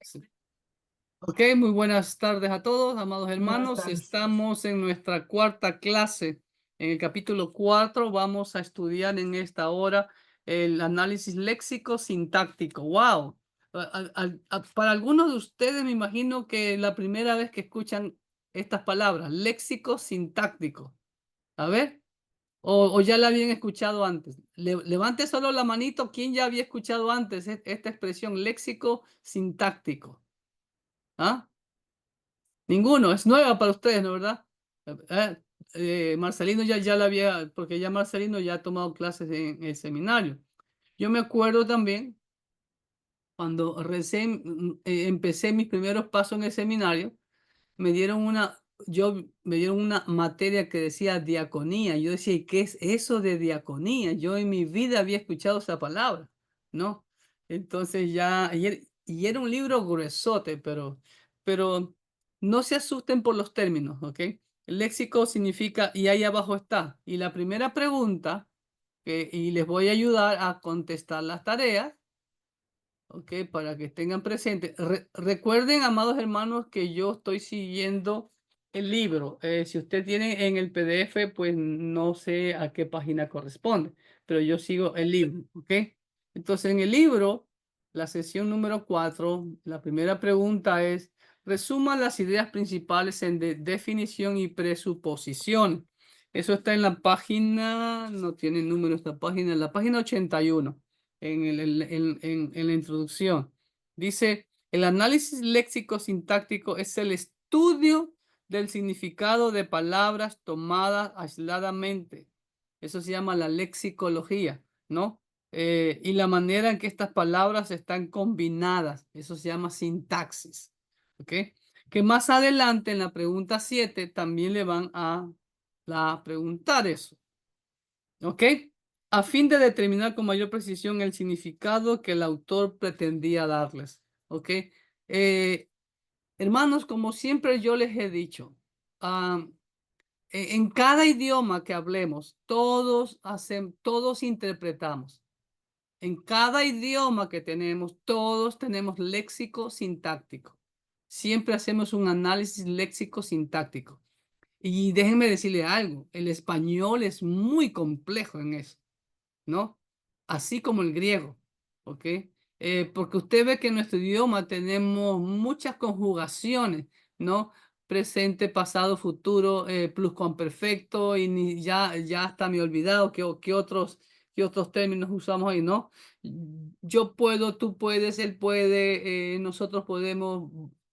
Sí. Ok, muy buenas tardes a todos, amados Buenas hermanos. tardes. Estamos en nuestra cuarta clase. En el capítulo 4 vamos a estudiar en esta hora el análisis léxico sintáctico. ¡Wow! Para algunos de ustedes me imagino que la primera vez que escuchan estas palabras, léxico sintáctico. A ver, o ya la habían escuchado antes. Levante solo la manito, ¿quién ya había escuchado antes esta expresión léxico sintáctico? ¿Ah? Ninguno, es nueva para ustedes, ¿no verdad? Eh, Marcelino ya la había, porque ya Marcelino ya ha tomado clases en el seminario. Yo me acuerdo también cuando recién empecé mis primeros pasos en el seminario, me dieron una materia que decía diaconía. Yo decía, ¿y qué es eso de diaconía? Yo en mi vida había escuchado esa palabra, ¿no? Entonces y era un libro gruesote, pero no se asusten por los términos, ¿ok? El léxico significa, y ahí abajo está. Y la primera pregunta, y les voy a ayudar a contestar las tareas, ¿ok? Para que tengan presente. Recuerden, amados hermanos, que yo estoy siguiendo el libro. Si usted tiene en el PDF, pues no sé a qué página corresponde, pero yo sigo el libro, ¿ok? Entonces, en el libro, la sesión número 4, la primera pregunta es, resuma las ideas principales en definición y presuposición. Eso está en la página, no tiene número esta página, en la página 81 en la introducción. Dice, el análisis léxico-sintáctico es el estudio del significado de palabras tomadas aisladamente. Eso se llama la lexicología, ¿no? Y la manera en que estas palabras están combinadas. Eso se llama sintaxis. ¿Ok? Que más adelante en la pregunta 7 también le van a preguntar eso. ¿Ok? A fin de determinar con mayor precisión el significado que el autor pretendía darles. ¿Ok? Eh, Hermanos, como siempre yo les he dicho, en cada idioma que hablemos, todos interpretamos. En cada idioma que tenemos, todos tenemos léxico sintáctico. Siempre hacemos un análisis léxico sintáctico. Y déjenme decirle algo, el español es muy complejo en eso, ¿no? Así como el griego, ¿ok? Porque usted ve que en nuestro idioma tenemos muchas conjugaciones, ¿no? Presente, pasado, futuro, pluscuamperfecto y ya hasta me he olvidado qué otros términos usamos ahí, ¿no? Yo puedo, tú puedes, él puede, nosotros podemos,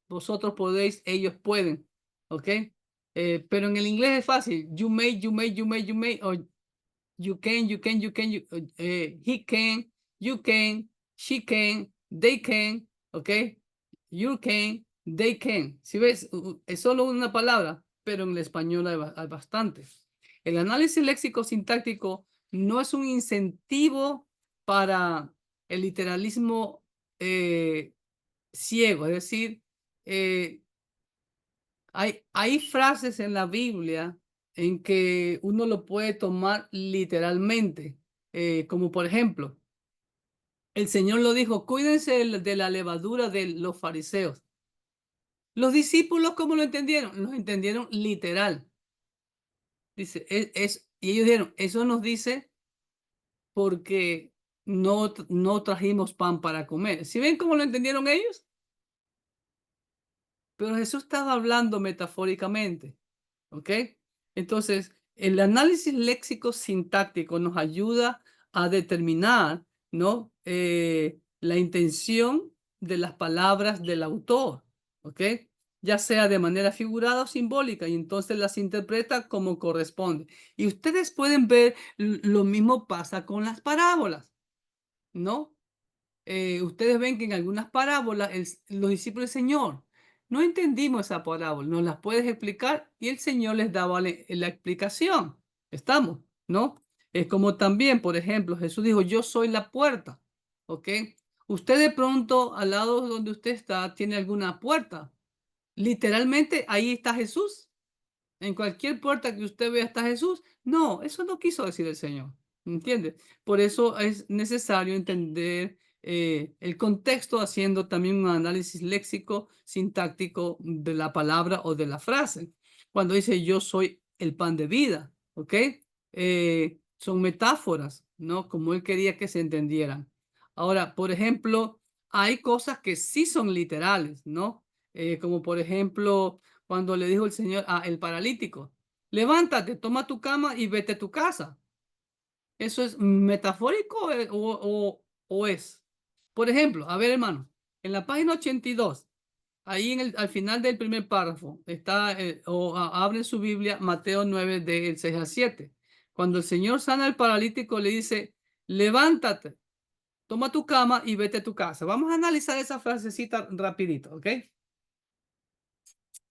vosotros podéis, ellos pueden, ¿ok? Pero en el inglés es fácil. You may, you may, you may, you may, o you can, he can, you can, she can, they can, ¿ok? You can, they can. Si ves, es solo una palabra, pero en el español hay bastantes. El análisis léxico sintáctico no es un incentivo para el literalismo ciego, es decir, eh, hay frases en la Biblia en que uno lo puede tomar literalmente, como por ejemplo, el Señor lo dijo, cuídense de la levadura de los fariseos. Los discípulos, ¿cómo lo entendieron? Lo entendieron literal. Dice, y ellos dijeron, eso nos dice porque no trajimos pan para comer. ¿Sí ven cómo lo entendieron ellos? Pero Jesús estaba hablando metafóricamente. ¿Ok? Entonces, el análisis léxico sintáctico nos ayuda a determinar, ¿no? La intención de las palabras del autor, ¿ok? Ya sea de manera figurada o simbólica, y entonces las interpreta como corresponde. Y ustedes pueden ver, lo mismo pasa con las parábolas, ¿no? Ustedes ven que en algunas parábolas los discípulos del Señor no entendimos esa parábola, nos las puedes explicar y el Señor les daba la explicación. Estamos, ¿no? Es como también, por ejemplo, Jesús dijo, yo soy la puerta, ¿ok? Usted de pronto al lado donde usted está tiene alguna puerta. Literalmente ahí está Jesús. En cualquier puerta que usted vea está Jesús. No, eso no quiso decir el Señor. ¿Entiende? Por eso es necesario entender el contexto, haciendo también un análisis léxico, sintáctico de la palabra o de la frase. Cuando dice yo soy el pan de vida, ¿ok? Son metáforas, ¿no? Como él quería que se entendieran. Ahora, por ejemplo, hay cosas que sí son literales, ¿no? Como por ejemplo, cuando le dijo el Señor al paralítico, levántate, toma tu cama y vete a tu casa. ¿Eso es metafórico o es? Por ejemplo, a ver, hermano, en la página 82, ahí al final del primer párrafo, está, abren su Biblia, Mateo 9, del 6 al 7. Cuando el Señor sana al paralítico, le dice, levántate, toma tu cama y vete a tu casa. Vamos a analizar esa frasecita rapidito, ¿ok?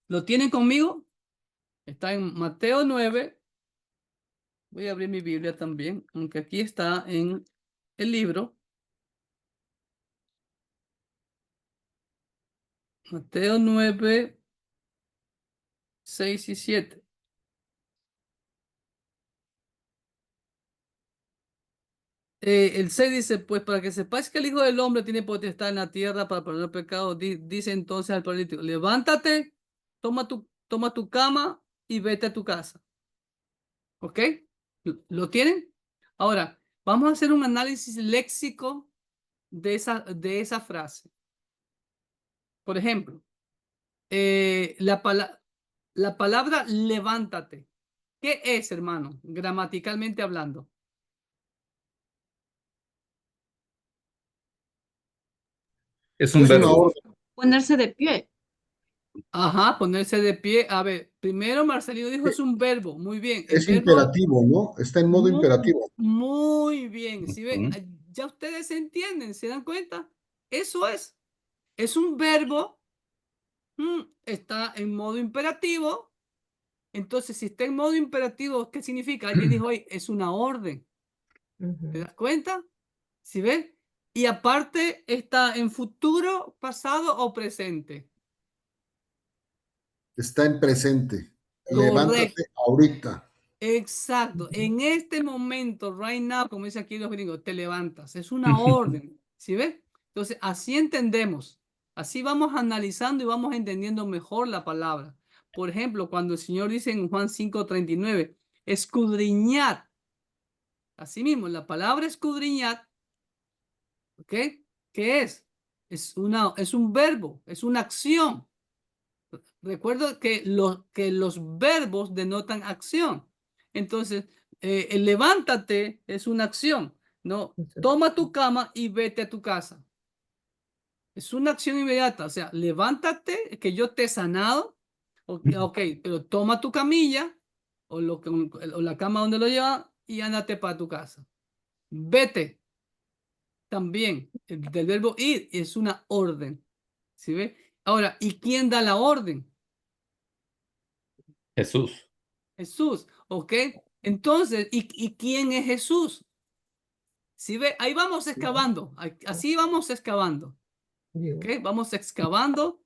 ¿Lo tienen conmigo? Está en Mateo 9. Voy a abrir mi Biblia también, aunque aquí está en el libro. Mateo 9, 6 y 7. El 6 dice, pues para que sepáis que el Hijo del Hombre tiene potestad en la tierra para perdonar pecados, dice entonces al paralítico, levántate, toma tu cama y vete a tu casa. ¿Ok? ¿Lo tienen? Ahora, vamos a hacer un análisis léxico de esa frase. Por ejemplo, la palabra levántate. ¿Qué es, hermano? Gramaticalmente hablando. Es un Es una verbo. orden. Ponerse de pie. Ajá, ponerse de pie. A ver, primero Marcelino dijo es un verbo. Muy bien. El Es verbo imperativo, ¿no? Está en modo imperativo. muy bien. Si ve, Ujú. ya ustedes entienden, ¿se dan cuenta? Eso es un verbo. Está en modo imperativo. Entonces, si está en modo imperativo, ¿qué significa? Alguien dijo hoy, es una orden. ¿Te das cuenta? ¿Sí ves? Y aparte está en futuro, pasado o presente. Está en presente. Correcto. Levántate ahorita. Exacto. En este momento, right now, como dicen aquí los gringos, te levantas. Es una orden. ¿Sí ves? Entonces, así entendemos. Así vamos analizando y vamos entendiendo mejor la palabra. Por ejemplo, cuando el Señor dice en Juan 5:39, escudriñad. Así mismo, la palabra escudriñad, ¿ok? ¿Qué es? Es un verbo, es una acción. Recuerdo que los verbos denotan acción. Entonces, el levántate es una acción, ¿no? Toma tu cama y vete a tu casa. Es una acción inmediata. O sea, levántate, que yo te he sanado. Ok, pero toma tu camilla o la cama donde lo lleva y ándate para tu casa. Vete también. Del verbo ir es una orden. ¿Sí ve? Ahora, ¿y quién da la orden? Jesús. Jesús, ¿ok? Entonces, ¿y quién es Jesús? Si ve, ahí vamos excavando, así vamos excavando, ¿ok? Vamos excavando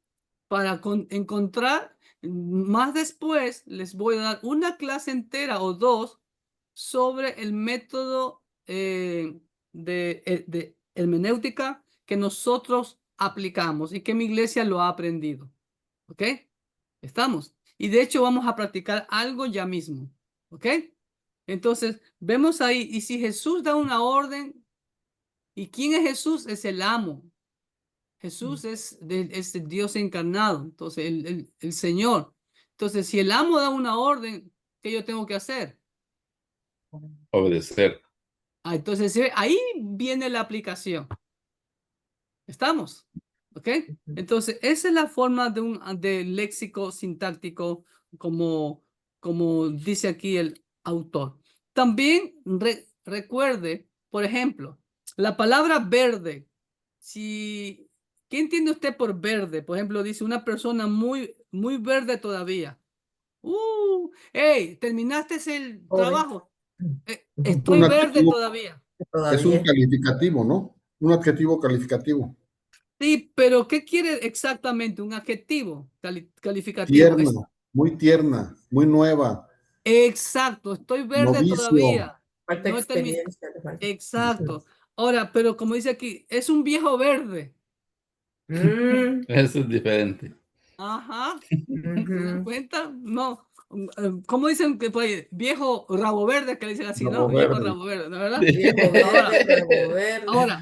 para encontrar, más después les voy a dar una clase entera o dos sobre el método de hermenéutica que nosotros aplicamos y que mi iglesia lo ha aprendido, ¿ok? ¿Estamos? Y de hecho vamos a practicar algo ya mismo, ¿ok? Entonces, vemos ahí, y si Jesús da una orden, ¿y quién es Jesús? Es el amo. Jesús es el Dios encarnado, entonces el Señor. Entonces, si el amo da una orden, ¿qué yo tengo que hacer? Obedecer. Entonces, ahí viene la aplicación. ¿Estamos? ¿Ok? Entonces, esa es la forma de léxico sintáctico como dice aquí el autor. También recuerde, por ejemplo, la palabra verde. ¿Qué entiende usted por verde? Por ejemplo, dice una persona muy, muy verde todavía. Hey, ¿terminaste el trabajo? Estoy Un verde adjetivo, todavía. es un calificativo, ¿no? Un adjetivo calificativo. Sí, pero ¿qué quiere exactamente un adjetivo calificativo? Tierna, muy nueva, Exacto, estoy verde novicio. todavía. Falta No he terminado. experiencia. Exacto. Ahora, pero como dice aquí, es un viejo verde. Eso es diferente. Ajá. ¿Se dan Ujú. cuenta? No. ¿Cómo dicen que pues, viejo rabo verde, que le dicen así, ¿no? Rabo Viejo verde. rabo verde, ¿no? ¿Verdad? Viejo Ahora, verde, rabo verde. ahora,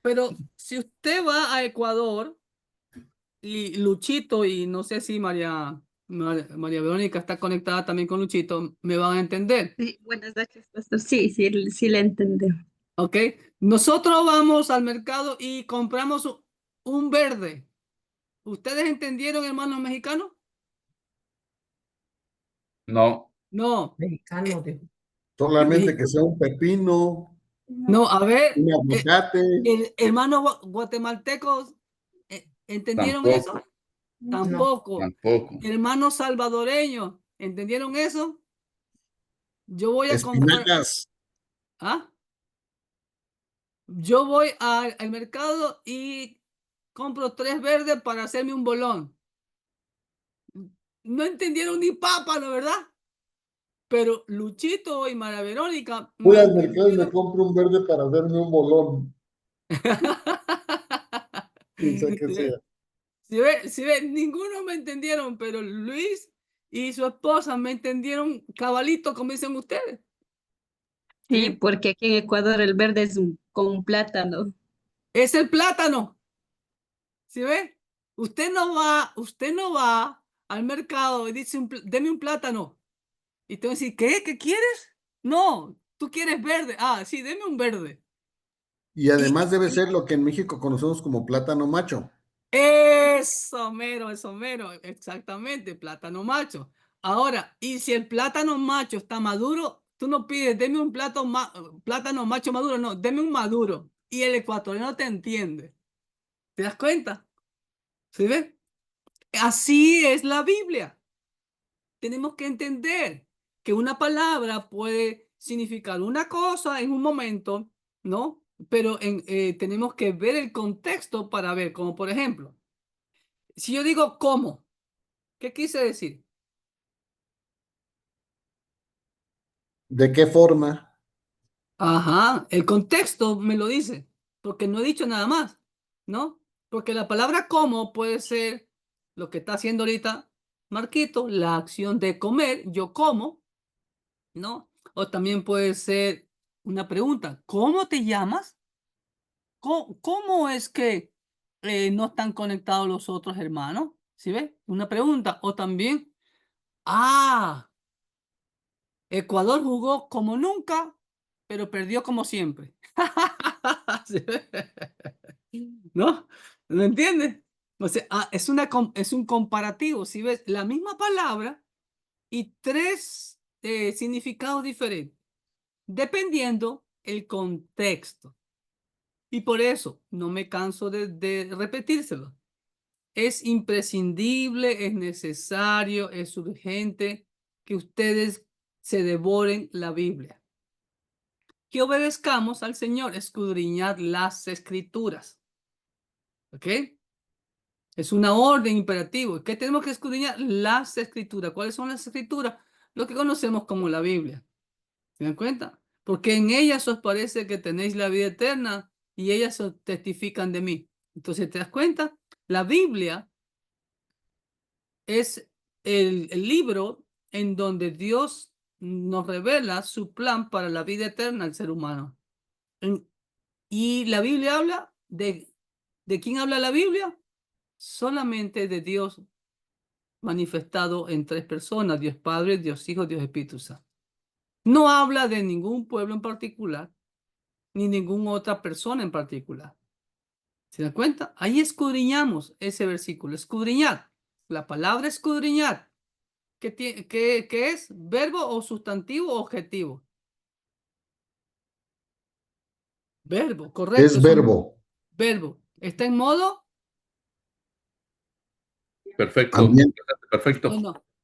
pero si usted va a Ecuador y Luchito, y no sé si María Verónica está conectada también con Luchito, me van a entender, Sí, buenas noches, pastor. Sí, sí, sí le entendí. ¿ok? Nosotros vamos al mercado y compramos un verde. ¿Ustedes entendieron, hermanos mexicanos? No, No. Mexicano, dijo. Solamente que sea un pepino, No, a ver, un aguacate. hermanos guatemaltecos, ¿entendieron eso? tampoco, Tampoco. tampoco. Hermanos salvadoreños, ¿entendieron eso? Yo voy a comprar, Espinacas. ¿ah? Yo voy al mercado y compro 3 verdes para hacerme un bolón. No entendieron ni papa, ¿no, verdad? Pero Luchito y María Verónica Voy me al mercado y me entendieron. compro un verde para hacerme un bolón. Quien sea que sea. Si ve, ninguno me entendieron, pero Luis y su esposa me entendieron cabalito, como dicen ustedes. Sí, ¿Sí? porque aquí en Ecuador el verde es con un plátano. Es el plátano. ¿Sí ve? Usted no va al mercado y dice, deme un plátano. Y te va a decir, ¿qué? ¿Qué quieres? No, tú quieres verde. Ah, sí, deme un verde. Y Y además debe ser lo que en México conocemos como plátano macho. eso mero, exactamente, plátano macho. Ahora, y si el plátano macho está maduro, tú no pides, deme un plátano macho maduro, no, deme un maduro. Y el ecuatoriano te entiende. ¿Te das cuenta? ¿Sí ves? Así es la Biblia. Tenemos que entender que una palabra puede significar una cosa en un momento, ¿no? Pero tenemos que ver el contexto para ver, como por ejemplo, si yo digo cómo, ¿qué quise decir? ¿De qué forma? Ajá, el contexto me lo dice, porque no he dicho nada más, ¿no? Porque la palabra como puede ser lo que está haciendo ahorita Marquito, la acción de comer, yo como, ¿no? O también puede ser una pregunta, ¿cómo te llamas? ¿Cómo es que no están conectados los otros hermanos? ¿Sí ves? Una pregunta. O también, ah, Ecuador jugó como nunca, pero perdió como siempre. ¿Sí ve? ¿No? ¿No entiendes? O sea, es un comparativo. Si ves la misma palabra y 3 significados diferentes, dependiendo el contexto. Y por eso no me canso de repetírselo. Es imprescindible, es necesario, es urgente que ustedes se devoren la Biblia. Que obedezcamos al Señor, escudriñar las escrituras. ¿Ok? Es una orden imperativo. ¿Qué tenemos que escudriñar? Las escrituras. ¿Cuáles son las escrituras? Lo que conocemos como la Biblia. ¿Se dan cuenta? Porque en ellas os parece que tenéis la vida eterna y ellas os testifican de mí. Entonces, ¿te das cuenta? La Biblia es el libro en donde Dios nos revela su plan para la vida eterna al ser humano. Y la Biblia habla ¿de quién habla la Biblia? Solamente de Dios manifestado en 3 personas, Dios Padre, Dios Hijo, Dios Espíritu Santo. No habla de ningún pueblo en particular, ni ninguna otra persona en particular. ¿Se dan cuenta? Ahí escudriñamos ese versículo, escudriñar. La palabra escudriñar, ¿qué es? ¿Verbo o sustantivo o objetivo? Verbo, correcto, Es es un verbo. verbo. Está en modo, Perfecto, Ambiente. perfecto.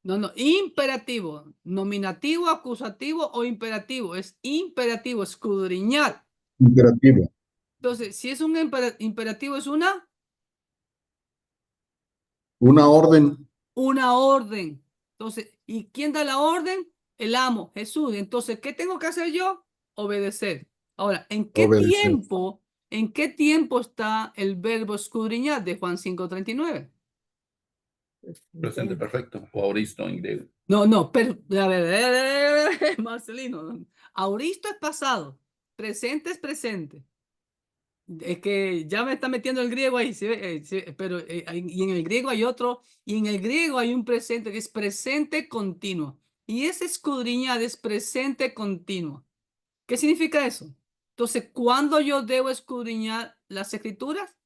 no, imperativo, nominativo, acusativo o imperativo. Es imperativo, escudriñar. Imperativo. Entonces, si es un imperativo, es Una orden. una orden. Entonces, ¿y quién da la orden? El amo, Jesús. Entonces, ¿qué tengo que hacer yo? Obedecer. Ahora, Obedecer. en qué tiempo está el verbo escudriñar de Juan 5:39? Presente perfecto. O auristo en griego. No, pero, a ver, Marcelino, auristo es pasado, presente es presente. Es que ya me está metiendo el griego ahí, ¿sí ve? Sí, pero y en el griego hay otro, y en el griego hay un presente que es presente continuo. Y ese escudriñar es presente continuo. ¿Qué significa eso? Entonces, ¿cuándo yo debo escudriñar las escrituras?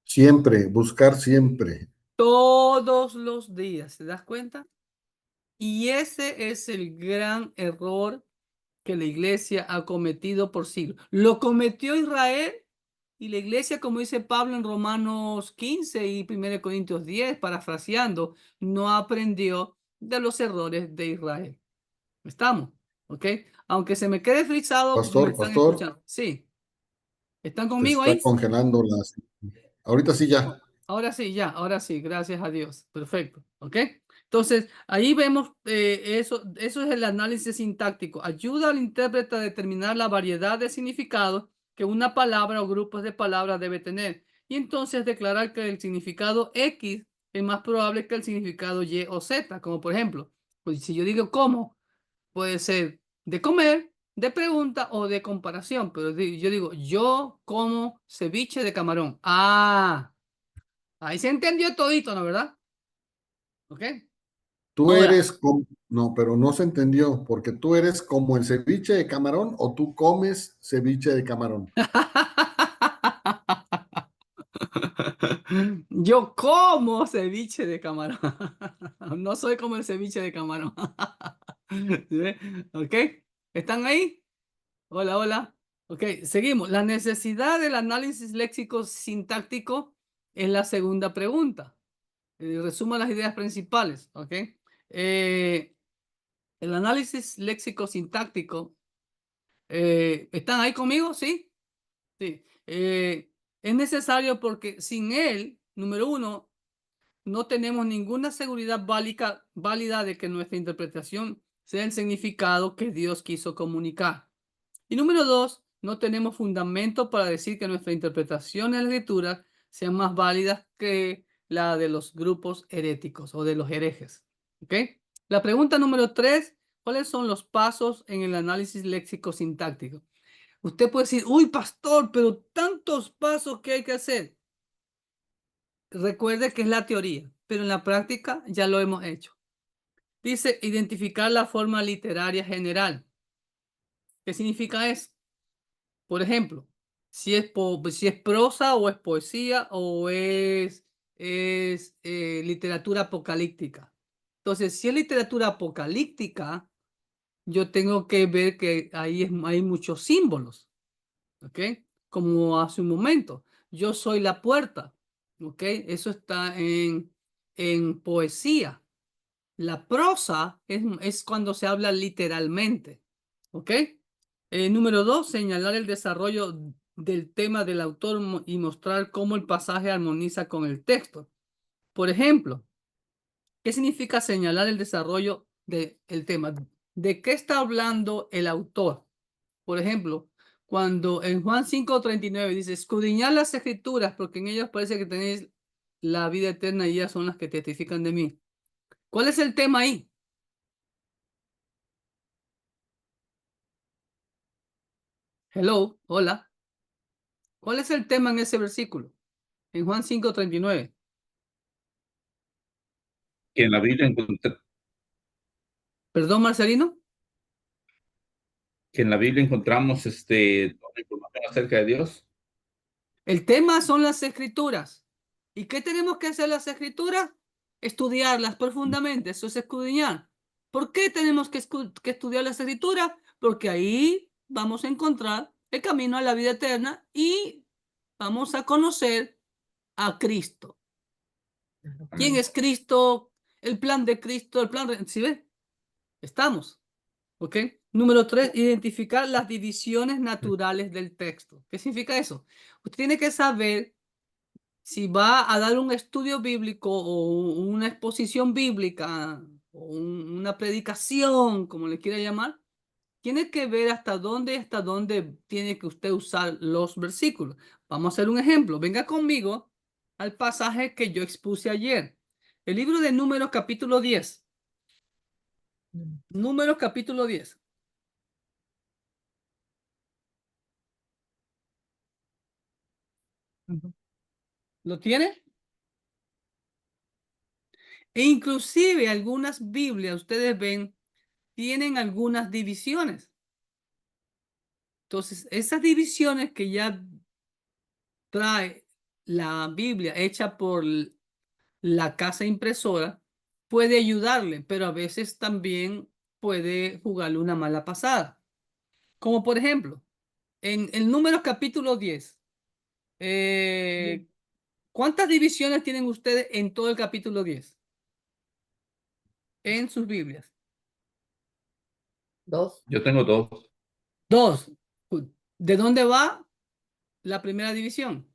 Siempre, buscar siempre. Todos los días, ¿te das cuenta? Y ese es el gran error que la iglesia ha cometido por siglos. Lo cometió Israel y la iglesia, como dice Pablo en Romanos 15 y 1 Corintios 10, parafraseando, no aprendió de los errores de Israel. ¿Estamos? ¿Ok? Aunque se me quede frisado, me están Pastor, escuchando. Sí. ¿Están te conmigo está ahí? congelando las. Ahorita sí ya. Ahora sí, ya, ahora sí, gracias a Dios. Perfecto, ¿ok? Entonces, ahí vemos eso es el análisis sintáctico. Ayuda al intérprete a determinar la variedad de significados que una palabra o grupos de palabras debe tener. Y entonces declarar que el significado X es más probable que el significado Y o Z. Como por ejemplo, pues si yo digo cómo, puede ser de comer, de pregunta o de comparación. Pero yo digo, yo como ceviche de camarón. Ah. Ahí se entendió todito, ¿no? ¿Verdad? ¿Ok? Tú Ahora. eres como. No, pero no se entendió, porque tú eres como el ceviche de camarón o tú comes ceviche de camarón. Yo como ceviche de camarón. No soy como el ceviche de camarón. ¿Sí ve? ¿Ok? ¿Están ahí? Hola, hola. Ok, seguimos. La necesidad del análisis léxico sintáctico es la segunda pregunta. Resumo las ideas principales. ¿Ok? El análisis léxico sintáctico. ¿Están ahí conmigo? Sí. Sí. Es necesario porque sin él, número uno, no tenemos ninguna seguridad válida de que nuestra interpretación sea el significado que Dios quiso comunicar. Y número dos, no tenemos fundamento para decir que nuestra interpretación de la escritura sean más válidas que la de los grupos heréticos o de los herejes. ¿Ok? La pregunta número tres, ¿cuáles son los pasos en el análisis léxico sintáctico? Usted puede decir, uy, pastor, pero tantos pasos que hay que hacer. Recuerde que es la teoría, pero en la práctica ya lo hemos hecho. Dice, identificar la forma literaria general. ¿Qué significa eso? Por ejemplo, si es prosa o es poesía o es literatura apocalíptica. Entonces, si es literatura apocalíptica, yo tengo que ver que ahí hay muchos símbolos. ¿Ok? Como hace un momento, yo soy la puerta, ¿ok? Eso está en poesía. La prosa es cuando se habla literalmente, ¿ok? Número dos, señalar el desarrollo del tema del autor y mostrar cómo el pasaje armoniza con el texto. Por ejemplo, ¿qué significa señalar el desarrollo del tema? ¿De qué está hablando el autor? Por ejemplo, cuando en Juan 5:39 dice, escudriñad las escrituras, porque en ellas parece que tenéis la vida eterna y ellas son las que testifican de mí. ¿Cuál es el tema ahí? Hello, hola. ¿Cuál es el tema en ese versículo? En Juan 5:39. Que en la Biblia ¿Perdón, Marcelino? encontramos toda la información acerca de Dios. El tema son las escrituras. ¿Y qué tenemos que hacer las escrituras? Estudiarlas profundamente. Eso es escudriñar. ¿Por qué tenemos que estudiar las escrituras? Porque ahí vamos a encontrar el camino a la vida eterna y vamos a conocer a Cristo. ¿Quién Amén. es Cristo? El plan de Cristo, el plan. ¿Sí ve? Estamos. ¿Ok? Número tres, identificar las divisiones naturales del texto. ¿Qué significa eso? Usted tiene que saber si va a dar un estudio bíblico o una exposición bíblica o una predicación, como le quiera llamar, tiene que ver hasta dónde tiene que usted usar los versículos. Vamos a hacer un ejemplo. Venga conmigo al pasaje que yo expuse ayer. El libro de Números capítulo 10. Números capítulo 10. ¿Lo tiene? E inclusive algunas Biblias, ustedes ven, tienen algunas divisiones. Entonces, esas divisiones que ya trae la Biblia hecha por la casa impresora, puede ayudarle, pero a veces también puede jugarle una mala pasada. Como por ejemplo, en el Números capítulo 10, ¿cuántas divisiones tienen ustedes en todo el capítulo 10? En sus Biblias. Dos. Yo tengo dos. Dos. ¿De dónde va la primera división?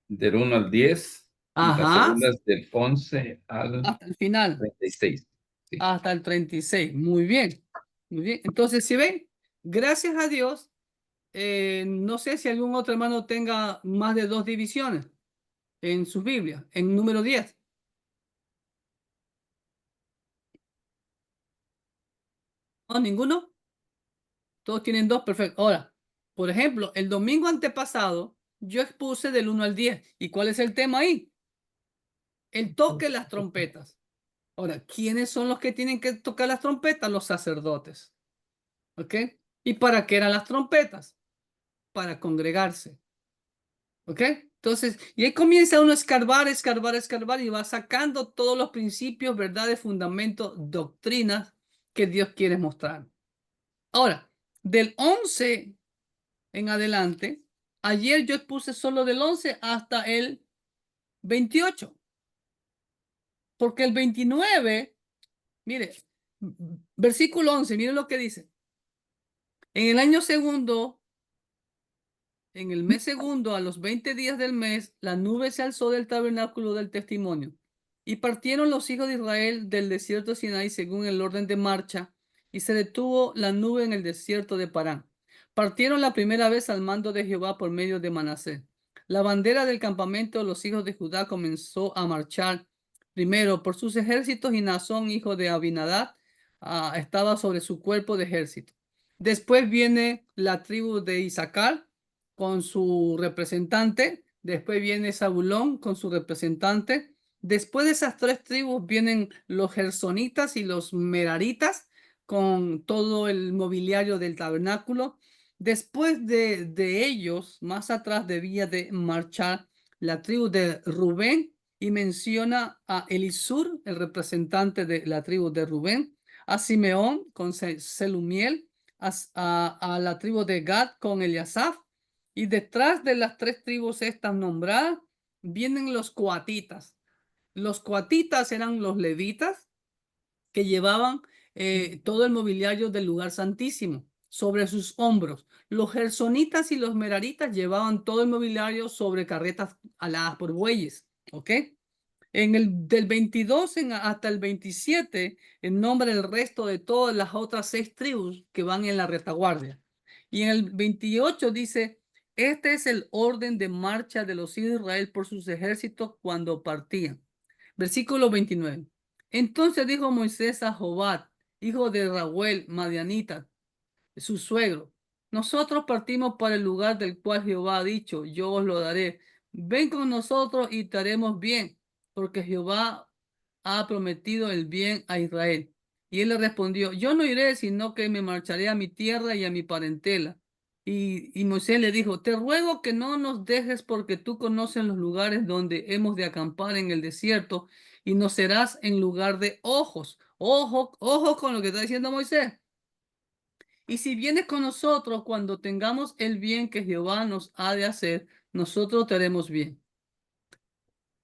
Del 1 al 10. Y la Ajá, segunda es del 11 al hasta el final, 36. Sí. hasta el 36. Muy bien, muy bien. Entonces, si ven, gracias a Dios, no sé si algún otro hermano tenga más de dos divisiones en sus Biblias, en número 10. ¿No? ¿Ninguno? Todos tienen dos, perfecto. Ahora, por ejemplo, el domingo antepasado, yo expuse del 1 al 10. ¿Y cuál es el tema ahí? El toque de las trompetas. Ahora, ¿quiénes son los que tienen que tocar las trompetas? Los sacerdotes. ¿Ok? ¿Y para qué eran las trompetas? Para congregarse. ¿Ok? Entonces, y ahí comienza uno a escarbar, escarbar, escarbar y va sacando todos los principios, verdades, fundamentos, doctrinas que Dios quiere mostrar. Ahora, del 11 en adelante, ayer yo puse solo del 11 hasta el 28. Porque el 29, mire, versículo 11, mire lo que dice. En el año segundo, en el mes segundo, a los 20 días del mes, la nube se alzó del tabernáculo del testimonio. Y partieron los hijos de Israel del desierto de Sinaí según el orden de marcha, y se detuvo la nube en el desierto de Parán. Partieron la primera vez al mando de Jehová por medio de Manasés. La bandera del campamento de los hijos de Judá comenzó a marchar primero por sus ejércitos y Nazón, hijo de Abinadab, estaba sobre su cuerpo de ejército. Después viene la tribu de Isaacar con su representante, después viene Zabulón con su representante, después de esas tres tribus vienen los gersonitas y los meraritas con todo el mobiliario del tabernáculo. Después de ellos, más atrás debía de marchar la tribu de Rubén y menciona a Elisur, el representante de la tribu de Rubén, a Simeón con Selumiel, a la tribu de Gad con Eliasaf, y detrás de las tres tribus estas nombradas vienen los coatitas. Los coatitas eran los levitas que llevaban todo el mobiliario del lugar santísimo sobre sus hombros. Los gersonitas y los meraritas llevaban todo el mobiliario sobre carretas aladas por bueyes. ¿Ok? Del 22 hasta el 27, en nombre del resto de todas las otras 6 tribus que van en la retaguardia. Y en el 28 dice, este es el orden de marcha de los hijos de Israel por sus ejércitos cuando partían. Versículo 29. Entonces dijo Moisés a Jobat, hijo de Rahuel, Madianita, su suegro, nosotros partimos para el lugar del cual Jehová ha dicho, yo os lo daré. Ven con nosotros y te haremos bien, porque Jehová ha prometido el bien a Israel. Y él le respondió, yo no iré, sino que me marcharé a mi tierra y a mi parentela. Y Moisés le dijo, te ruego que no nos dejes porque tú conoces los lugares donde hemos de acampar en el desierto y nos serás en lugar de ojos. Ojo, ojo con lo que está diciendo Moisés. Y si vienes con nosotros cuando tengamos el bien que Jehová nos ha de hacer, nosotros te haremos bien.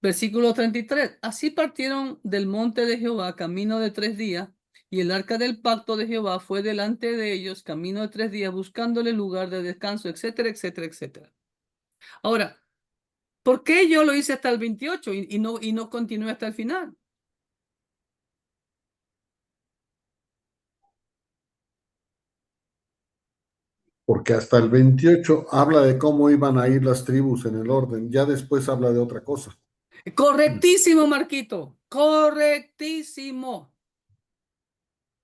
Versículo 33. Así partieron del monte de Jehová camino de 3 días, y el arca del pacto de Jehová fue delante de ellos camino de 3 días, buscándole lugar de descanso, etcétera, etcétera, etcétera. Ahora, ¿por qué yo lo hice hasta el 28 y no continué hasta el final? Porque hasta el 28 habla de cómo iban a ir las tribus en el orden, ya después habla de otra cosa. Correctísimo, Marquito. Correctísimo.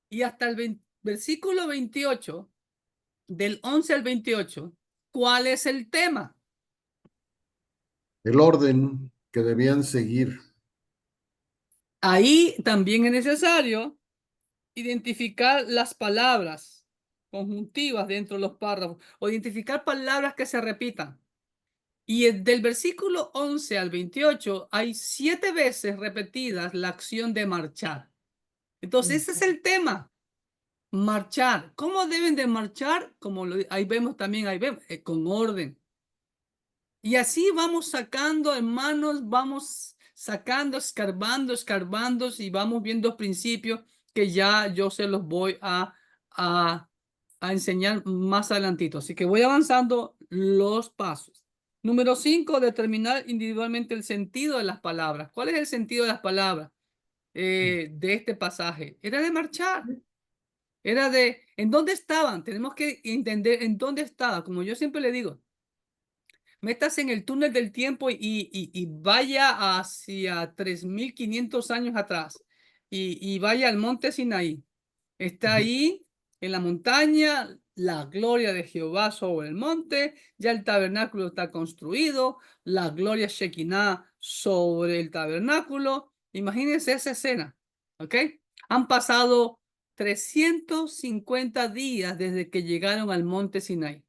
Y hasta el versículo 28, del 11 al 28, ¿cuál es el tema? El orden que debían seguir. Ahí también es necesario identificar las palabras conjuntivas dentro de los párrafos o identificar palabras que se repitan. Y del versículo 11 al 28 hay 7 veces repetidas la acción de marchar. Entonces, ese es el tema. Marchar. ¿Cómo deben de marchar? Como ahí vemos también, ahí vemos, con orden. Y así vamos sacando, hermanos, vamos sacando, escarbando y vamos viendo principios que ya yo se los voy a, a enseñar más adelantito. Así que voy avanzando los pasos. Número 5, determinar individualmente el sentido de las palabras. ¿Cuál es el sentido de las palabras de este pasaje? Era de marchar. Era de, ¿en dónde estaban? Tenemos que entender en dónde estaba. Como yo siempre le digo, metas en el túnel del tiempo y vaya hacia 3500 años atrás y vaya al monte Sinaí. Está ahí en la montaña la gloria de Jehová sobre el monte, ya el tabernáculo está construido, la gloria Shekinah sobre el tabernáculo. Imagínense esa escena, ¿ok? Han pasado 350 días desde que llegaron al monte Sinaí.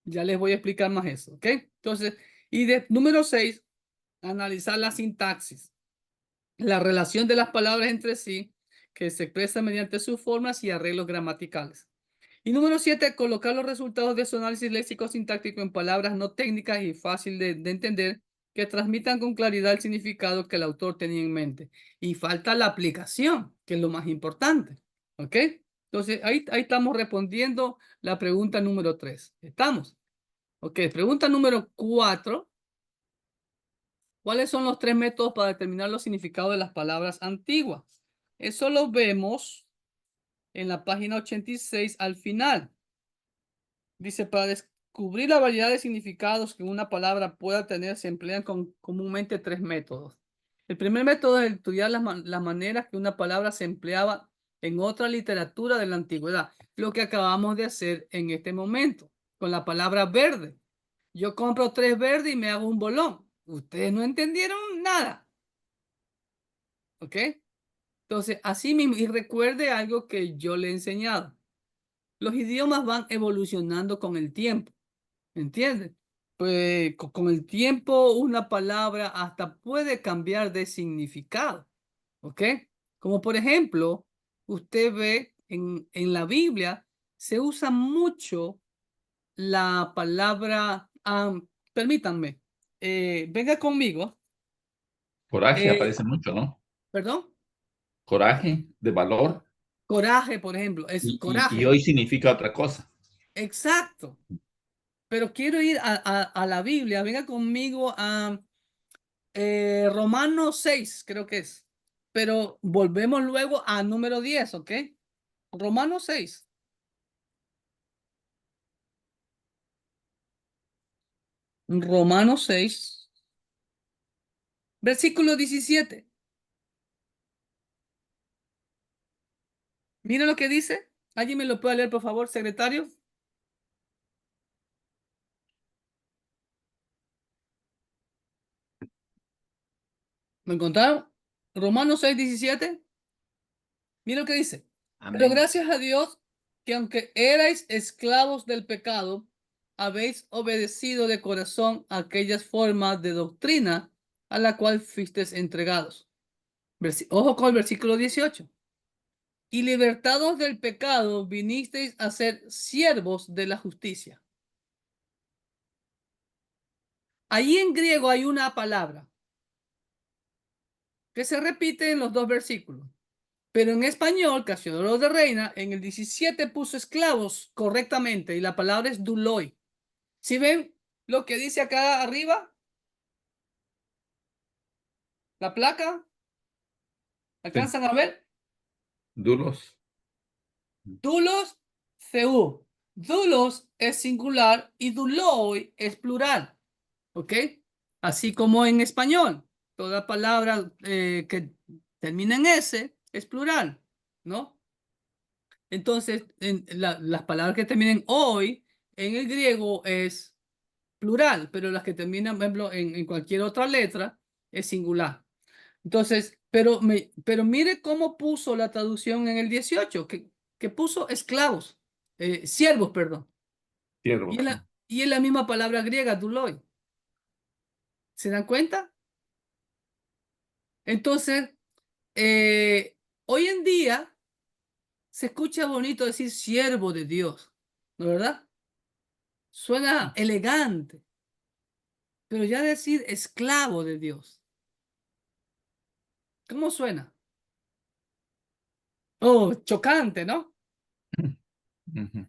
Ya les voy a explicar más eso, ¿ok? Entonces, y de número 6, analizar la sintaxis, la relación de las palabras entre sí, que se expresa mediante sus formas y arreglos gramaticales. Y número 7, colocar los resultados de su análisis léxico-sintáctico en palabras no técnicas y fácil de entender, que transmitan con claridad el significado que el autor tenía en mente. Y falta la aplicación, que es lo más importante, ¿ok? Entonces, ahí estamos respondiendo la pregunta número 3. ¿Estamos? Ok, pregunta número 4. ¿Cuáles son los 3 métodos para determinar los significados de las palabras antiguas? Eso lo vemos en la página 86 al final. Dice, para descubrir la variedad de significados que una palabra pueda tener, se emplean comúnmente 3 métodos. El primer método es estudiar las maneras que una palabra se empleaba en otra literatura de la antigüedad, lo que acabamos de hacer en este momento, con la palabra verde. Yo compro 3 verdes y me hago un bolón. Ustedes no entendieron nada. ¿Ok? Entonces, así mismo, y recuerde algo que yo le he enseñado. Los idiomas van evolucionando con el tiempo. ¿Entiendes? Pues con el tiempo una palabra hasta puede cambiar de significado. ¿Ok? Como por ejemplo, usted ve en la Biblia, se usa mucho la palabra, permítanme, venga conmigo, Coraje eh, aparece mucho, ¿no? perdón, Coraje, de valor, coraje, por ejemplo, es y coraje, hoy significa otra cosa. exacto, pero quiero ir a la Biblia, venga conmigo a Romanos 6, creo que es, pero volvemos luego a número 10, ¿ok? Romanos 6. Romanos 6, versículo 17. Mira lo que dice. ¿Alguien me lo puede leer, por favor, secretario? ¿Me encontraron? Romanos 6, 17. Mira lo que dice. Pero Amén. gracias a Dios que aunque erais esclavos del pecado, habéis obedecido de corazón aquellas formas de doctrina a la cual fuisteis entregados. Ojo con el versículo 18. Y libertados del pecado, vinisteis a ser siervos de la justicia. Allí en griego hay una palabra que se repite en los dos versículos. Pero en español, Casiodoro de Reina, en el 17 puso esclavos correctamente y la palabra es duloi. ¿Sí ven lo que dice acá arriba? La placa, Sí. ¿alcanzan a ver? Dulos. Dulos, CU. Doulos es singular y douloi es plural. ¿Ok? Así como en español, toda palabra que termina en S es plural, ¿no? Entonces, las palabras que terminan hoy en el griego es plural, pero las que terminan, por ejemplo, en cualquier otra letra es singular. Entonces, pero mire cómo puso la traducción en el 18, que puso esclavos, siervos, perdón. Siervos. Y es la misma palabra griega, douloi. ¿Se dan cuenta? Entonces, hoy en día se escucha bonito decir siervo de Dios, ¿no es verdad? Suena elegante, pero ya decir esclavo de Dios, ¿cómo suena? Oh, chocante, ¿no? Ujú.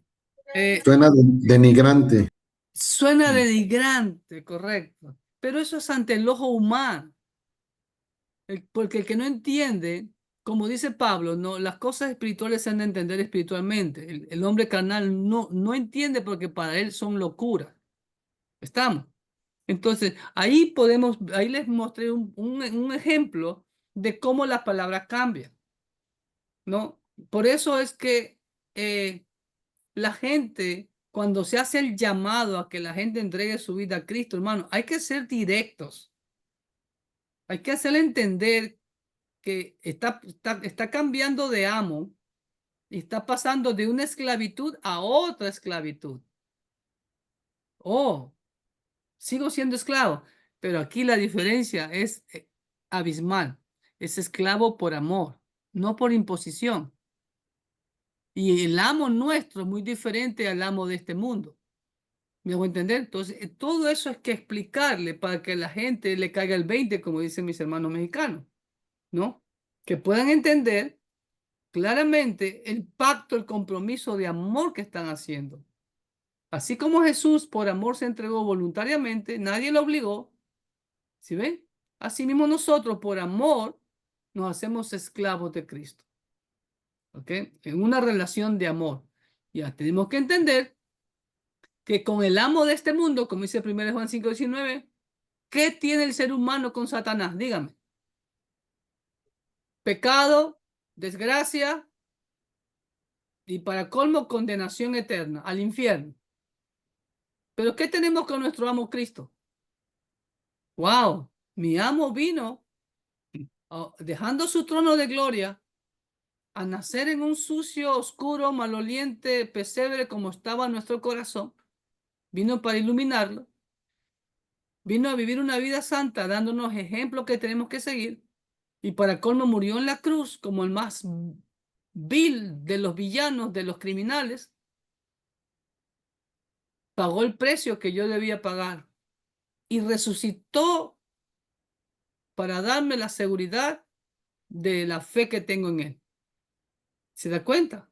Suena denigrante. Suena denigrante, correcto, pero eso es ante el ojo humano, porque el que no entiende, como dice Pablo, no, las cosas espirituales se han de entender espiritualmente. El hombre carnal no entiende porque para él son locuras. ¿Estamos? Entonces, ahí les mostré un ejemplo de cómo las palabras cambian, ¿no? Por eso es que la gente, cuando se hace el llamado a que la gente entregue su vida a Cristo, hermano, hay que ser directos. Hay que hacerle entender que está cambiando de amo y está pasando de una esclavitud a otra esclavitud. Oh, sigo siendo esclavo, pero aquí la diferencia es abismal. Es esclavo por amor, no por imposición. Y el amo nuestro es muy diferente al amo de este mundo. ¿Me hago entender? Entonces, todo eso es que explicarle para que la gente le caiga el 20, como dicen mis hermanos mexicanos, ¿no? Que puedan entender claramente el pacto, el compromiso de amor que están haciendo. Así como Jesús por amor se entregó voluntariamente, nadie lo obligó. ¿Sí ven? Asimismo nosotros por amor nos hacemos esclavos de Cristo. ¿Ok? En una relación de amor. Ya tenemos que entender que con el amo de este mundo, como dice 1 Juan 5:19, ¿qué tiene el ser humano con Satanás? Dígame. Pecado, desgracia y para colmo condenación eterna al infierno. ¿Pero qué tenemos con nuestro amo Cristo? ¡Wow! Mi amo vino dejando su trono de gloria a nacer en un sucio, oscuro, maloliente pesebre como estaba nuestro corazón. Vino para iluminarlo. Vino a vivir una vida santa dándonos ejemplos que tenemos que seguir. Y para colmo murió en la cruz como el más vil de los villanos, de los criminales. Pagó el precio que yo debía pagar. Y resucitó para darme la seguridad de la fe que tengo en él. ¿Se da cuenta?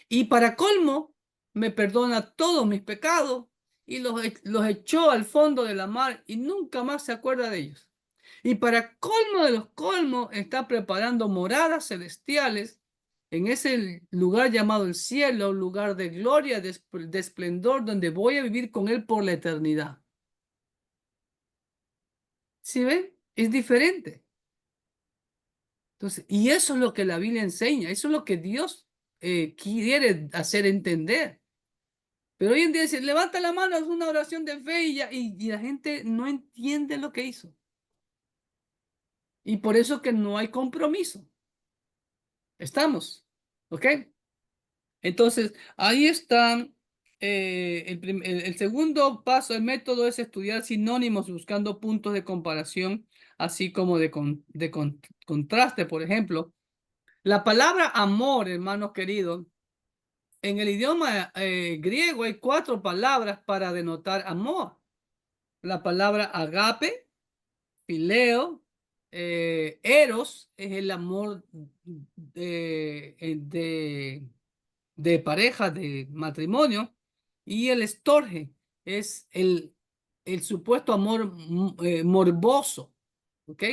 Y para colmo, me perdona todos mis pecados y los echó al fondo de la mar y nunca más se acuerda de ellos. Y para colmo de los colmos, está preparando moradas celestiales en ese lugar llamado el cielo, lugar de gloria, de esplendor, donde voy a vivir con él por la eternidad. ¿Sí ven? Es diferente. Entonces, y eso es lo que la Biblia enseña, eso es lo que Dios quiere hacer entender. Pero hoy en día dice, levanta la mano, es una oración de fe y la gente no entiende lo que hizo. Y por eso que no hay compromiso. ¿Estamos? ¿Ok? Entonces, ahí están. El segundo paso, el método es estudiar sinónimos buscando puntos de comparación, así como de contraste, por ejemplo. La palabra amor, hermanos queridos, en el idioma griego hay 4 palabras para denotar amor. La palabra agape, fileo, eros es el amor de pareja, de matrimonio, y el estorge es el supuesto amor morboso, ¿ok?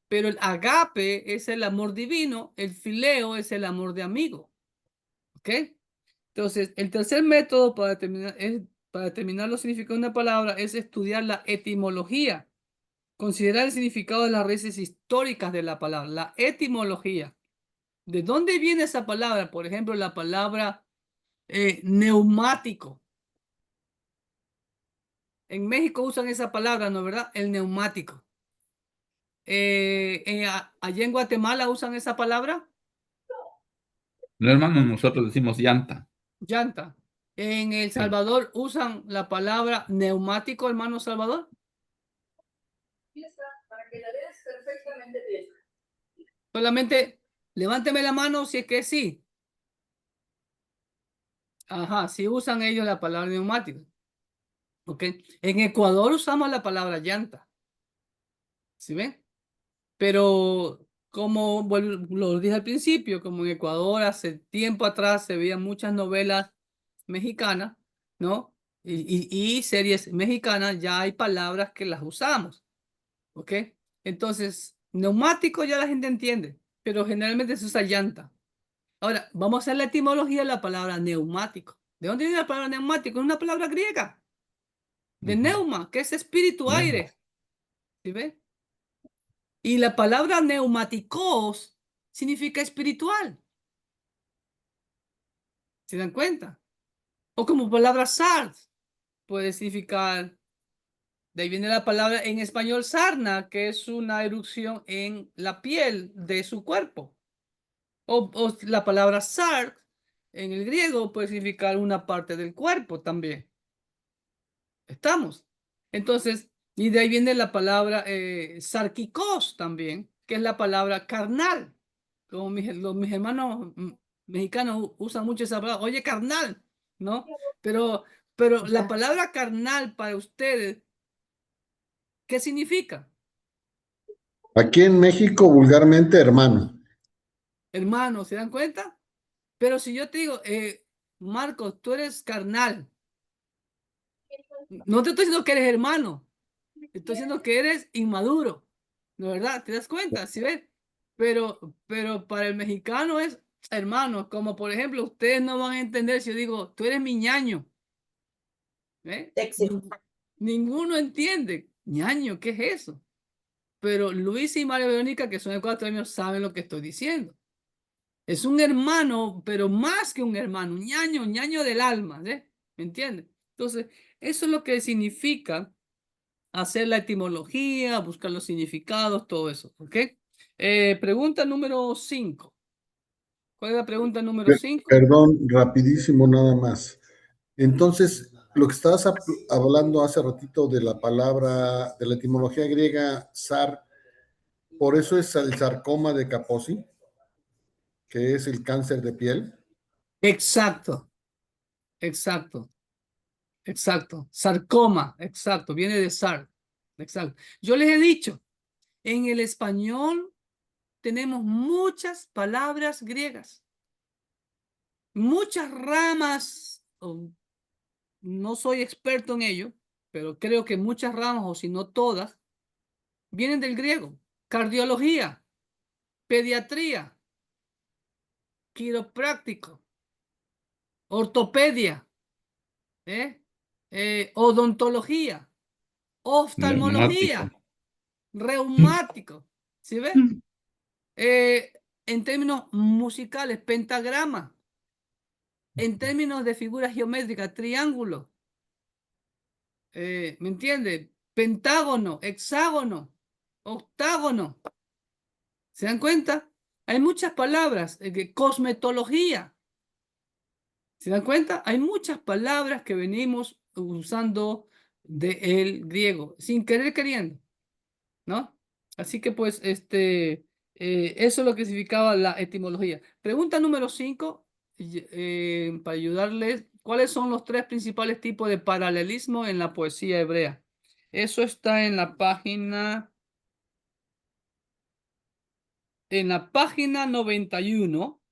Pero el agape es el amor divino, el fileo es el amor de amigo, ¿ok? Entonces, el tercer método para determinar los significados de una palabra es estudiar la etimología. Considerar el significado de las raíces históricas de la palabra. La etimología. ¿De dónde viene esa palabra? Por ejemplo, la palabra neumático. En México usan esa palabra, ¿no es verdad? El neumático. Allá en Guatemala usan esa palabra, No, hermano, nosotros decimos llanta. llanta. En El Sí. Salvador usan la palabra neumático, hermano Salvador. Para que la veas perfectamente bien. Solamente levánteme la mano si es que sí. Ajá, sí usan ellos la palabra neumático. ¿Ok? En Ecuador usamos la palabra llanta. ¿Sí ven? Pero como lo dije al principio, como en Ecuador hace tiempo atrás se veían muchas novelas mexicanas, ¿no? Y series mexicanas, ya hay palabras que las usamos, ¿ok? Entonces, neumático ya la gente entiende, pero generalmente se usa llanta. Ahora, vamos a hacer la etimología de la palabra neumático. ¿De dónde viene la palabra neumático? Es una palabra griega, de Ujú. neuma, que es espíritu, Neuma. aire. ¿Sí ven? Y la palabra neumáticos significa espiritual. ¿Se dan cuenta? O como palabra sars puede significar, de ahí viene la palabra en español sarna, que es una erupción en la piel de su cuerpo. O la palabra sarx en el griego puede significar una parte del cuerpo también. ¿Estamos? Entonces, y de ahí viene la palabra sarquicos también, que es la palabra carnal. Como mis hermanos mexicanos usan mucho esa palabra, oye, carnal, ¿no? Pero la palabra carnal para ustedes, ¿qué significa? Aquí en México, vulgarmente, hermano. Hermano, ¿se dan cuenta? Pero si yo te digo, Marcos, tú eres carnal, no te estoy diciendo que eres hermano, te estoy diciendo que eres inmaduro, ¿no verdad? ¿Te das cuenta? ¿Sí ves? Pero para el mexicano es hermano, como por ejemplo, ustedes no van a entender si yo digo, tú eres mi ñaño. ¿Eh? Ninguno entiende. Ñaño, ¿qué es eso? Pero Luis y María Verónica, que son de 4 años, saben lo que estoy diciendo. Es un hermano, pero más que un hermano, un ñaño, ñaño del alma, ¿eh? ¿Me entiendes? Entonces, eso es lo que significa hacer la etimología, buscar los significados, todo eso, ¿ok? Pregunta número 5. ¿Cuál es la pregunta número 5? Perdón, rapidísimo nada más. Entonces, lo que estabas hablando hace ratito de la palabra, de la etimología griega zar, por eso es el sarcoma de Kaposi, que es el cáncer de piel. Exacto, exacto. Exacto. Sarcoma, exacto. Viene de sar. Exacto. Yo les he dicho, en el español tenemos muchas palabras griegas, muchas ramas. No soy experto en ello, pero creo que muchas ramas, o si no todas, vienen del griego. Cardiología, pediatría, quiropráctico, ortopedia, odontología, Neumático. oftalmología, reumático. ¿Sí ves? En términos musicales, pentagrama. En términos de figuras geométricas, triángulo. ¿Me entiende? Pentágono, hexágono, octágono. ¿Se dan cuenta? Hay muchas palabras. Cosmetología. ¿Se dan cuenta? Hay muchas palabras que venimos usando del griego, sin querer queriendo, ¿no? Así que pues, eso es lo que significaba la etimología. Pregunta número 5, para ayudarles, ¿cuáles son los 3 principales tipos de paralelismo en la poesía hebrea? Eso está en la página 91,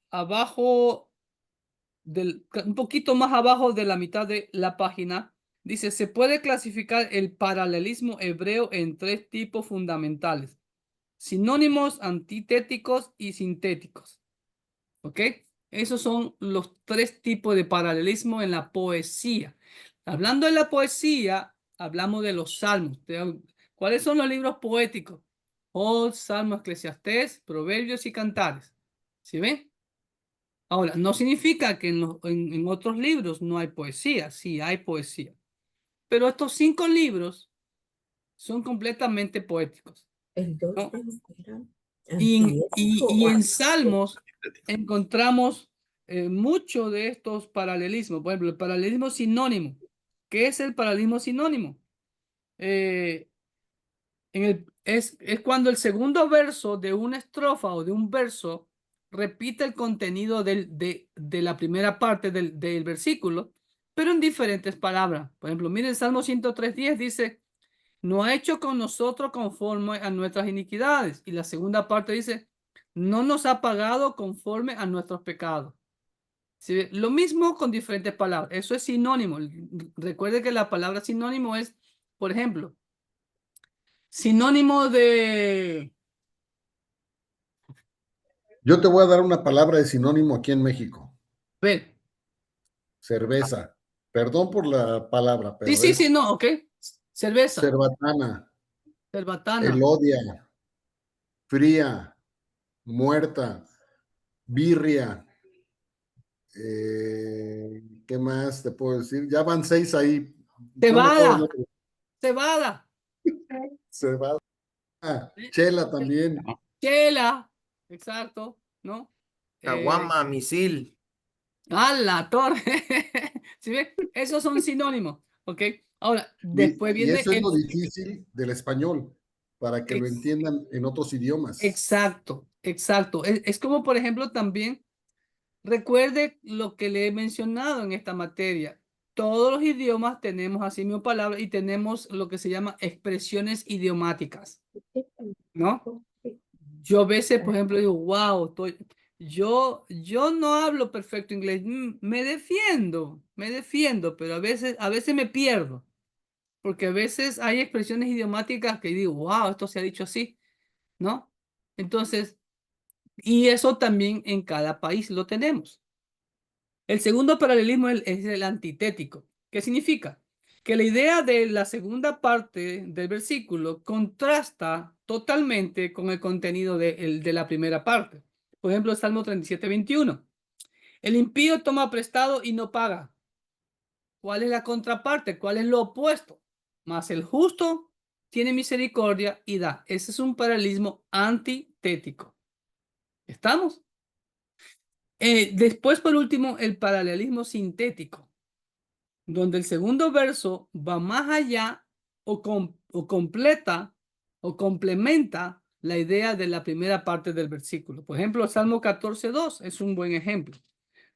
abajo un poquito más abajo de la mitad de la página, dice, se puede clasificar el paralelismo hebreo en 3 tipos fundamentales: sinónimos, antitéticos y sintéticos. ¿Ok? Esos son los tres tipos de paralelismo en la poesía. Hablando de la poesía, hablamos de los salmos. ¿Cuáles son los libros poéticos? Job, Salmo, Eclesiastés, Proverbios y Cantares. ¿Sí ven? Ahora, no significa que en otros libros no hay poesía. Sí, hay poesía. Pero estos 5 libros son completamente poéticos, ¿no? Y en Salmos encontramos mucho de estos paralelismos. Por ejemplo, el paralelismo sinónimo. ¿Qué es el paralelismo sinónimo? Es cuando el segundo verso de una estrofa o de un verso repite el contenido de la primera parte del versículo, pero en diferentes palabras. Por ejemplo, miren el Salmo 103:10 dice, no ha hecho con nosotros conforme a nuestras iniquidades. Y la segunda parte dice, no nos ha pagado conforme a nuestros pecados. ¿Sí? Lo mismo con diferentes palabras. Eso es sinónimo. Recuerde que la palabra sinónimo es, por ejemplo, sinónimo de... Yo te voy a dar una palabra de sinónimo aquí en México. Ver. Cerveza. Perdón por la palabra, Sí, pero sí, sí, es no, ok. Cerveza, cerbatana, cerbatana, elodia, fría, muerta, birria. ¿Qué más te puedo decir? Ya van 6 ahí. No me acuerdo el cebada, otro. cebada, Cebada. Chela también. chela, exacto, ¿no? Caguama, misil. A la torre. ¿Sí ven? Esos son sinónimos, ¿ok? Ahora, Y, después y viene eso es el... lo difícil del español, para que lo ex- entiendan en otros idiomas. Exacto, exacto. Es como, por ejemplo, también, recuerde lo que le he mencionado en esta materia. Todos los idiomas tenemos así mismo palabras y tenemos lo que se llama expresiones idiomáticas, ¿no? Yo a veces, por ejemplo, digo, wow, yo no hablo perfecto inglés, me defiendo, pero a veces me pierdo, porque a veces hay expresiones idiomáticas que digo, wow, esto se ha dicho así, ¿no? Entonces, y eso también en cada país lo tenemos. El segundo paralelismo es el antitético. ¿Qué significa? Que la idea de la segunda parte del versículo contrasta totalmente con el contenido de la primera parte. Por ejemplo, el Salmo 37:21. El impío toma prestado y no paga. ¿Cuál es la contraparte? ¿Cuál es lo opuesto? Mas el justo tiene misericordia y da. Ese es un paralelismo antitético. ¿Estamos? Después, por último, el paralelismo sintético, donde el segundo verso va más allá o completa o complementa la idea de la primera parte del versículo. Por ejemplo, Salmo 14:2 es un buen ejemplo.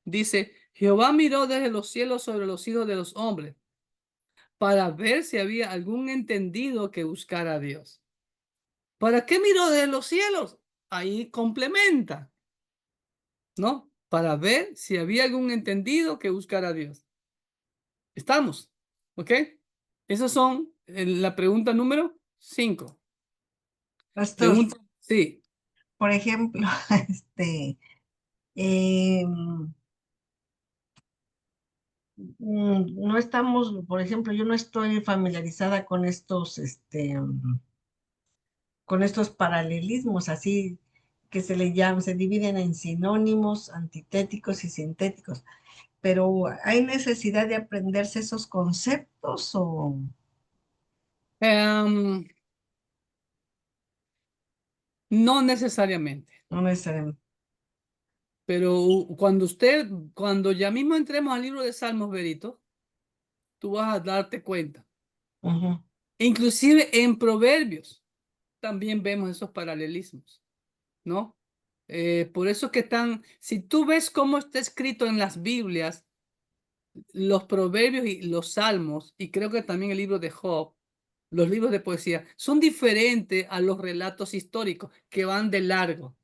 Dice, Jehová miró desde los cielos sobre los hijos de los hombres para ver si había algún entendido que buscara a Dios. ¿Para qué miró desde los cielos? Ahí complementa, ¿no? Para ver si había algún entendido que buscara a Dios. ¿Estamos? ¿Ok? Esas son la pregunta número 5. Pastor, Pregunta, sí. por ejemplo, este, em, no estamos, por ejemplo, yo no estoy familiarizada con estos paralelismos, así que se le llaman, se dividen en sinónimos, antitéticos y sintéticos. Pero ¿hay necesidad de aprenderse esos conceptos o Em, no necesariamente, no necesariamente? pero cuando ya mismo entremos al libro de Salmos, Berito, tú vas a darte cuenta. Ujú, Inclusive en Proverbios también vemos esos paralelismos, ¿no? Por eso que si tú ves cómo está escrito en las Biblias, los Proverbios y los Salmos, y creo que también el libro de Job, los libros de poesía, son diferentes a los relatos históricos que van de largo.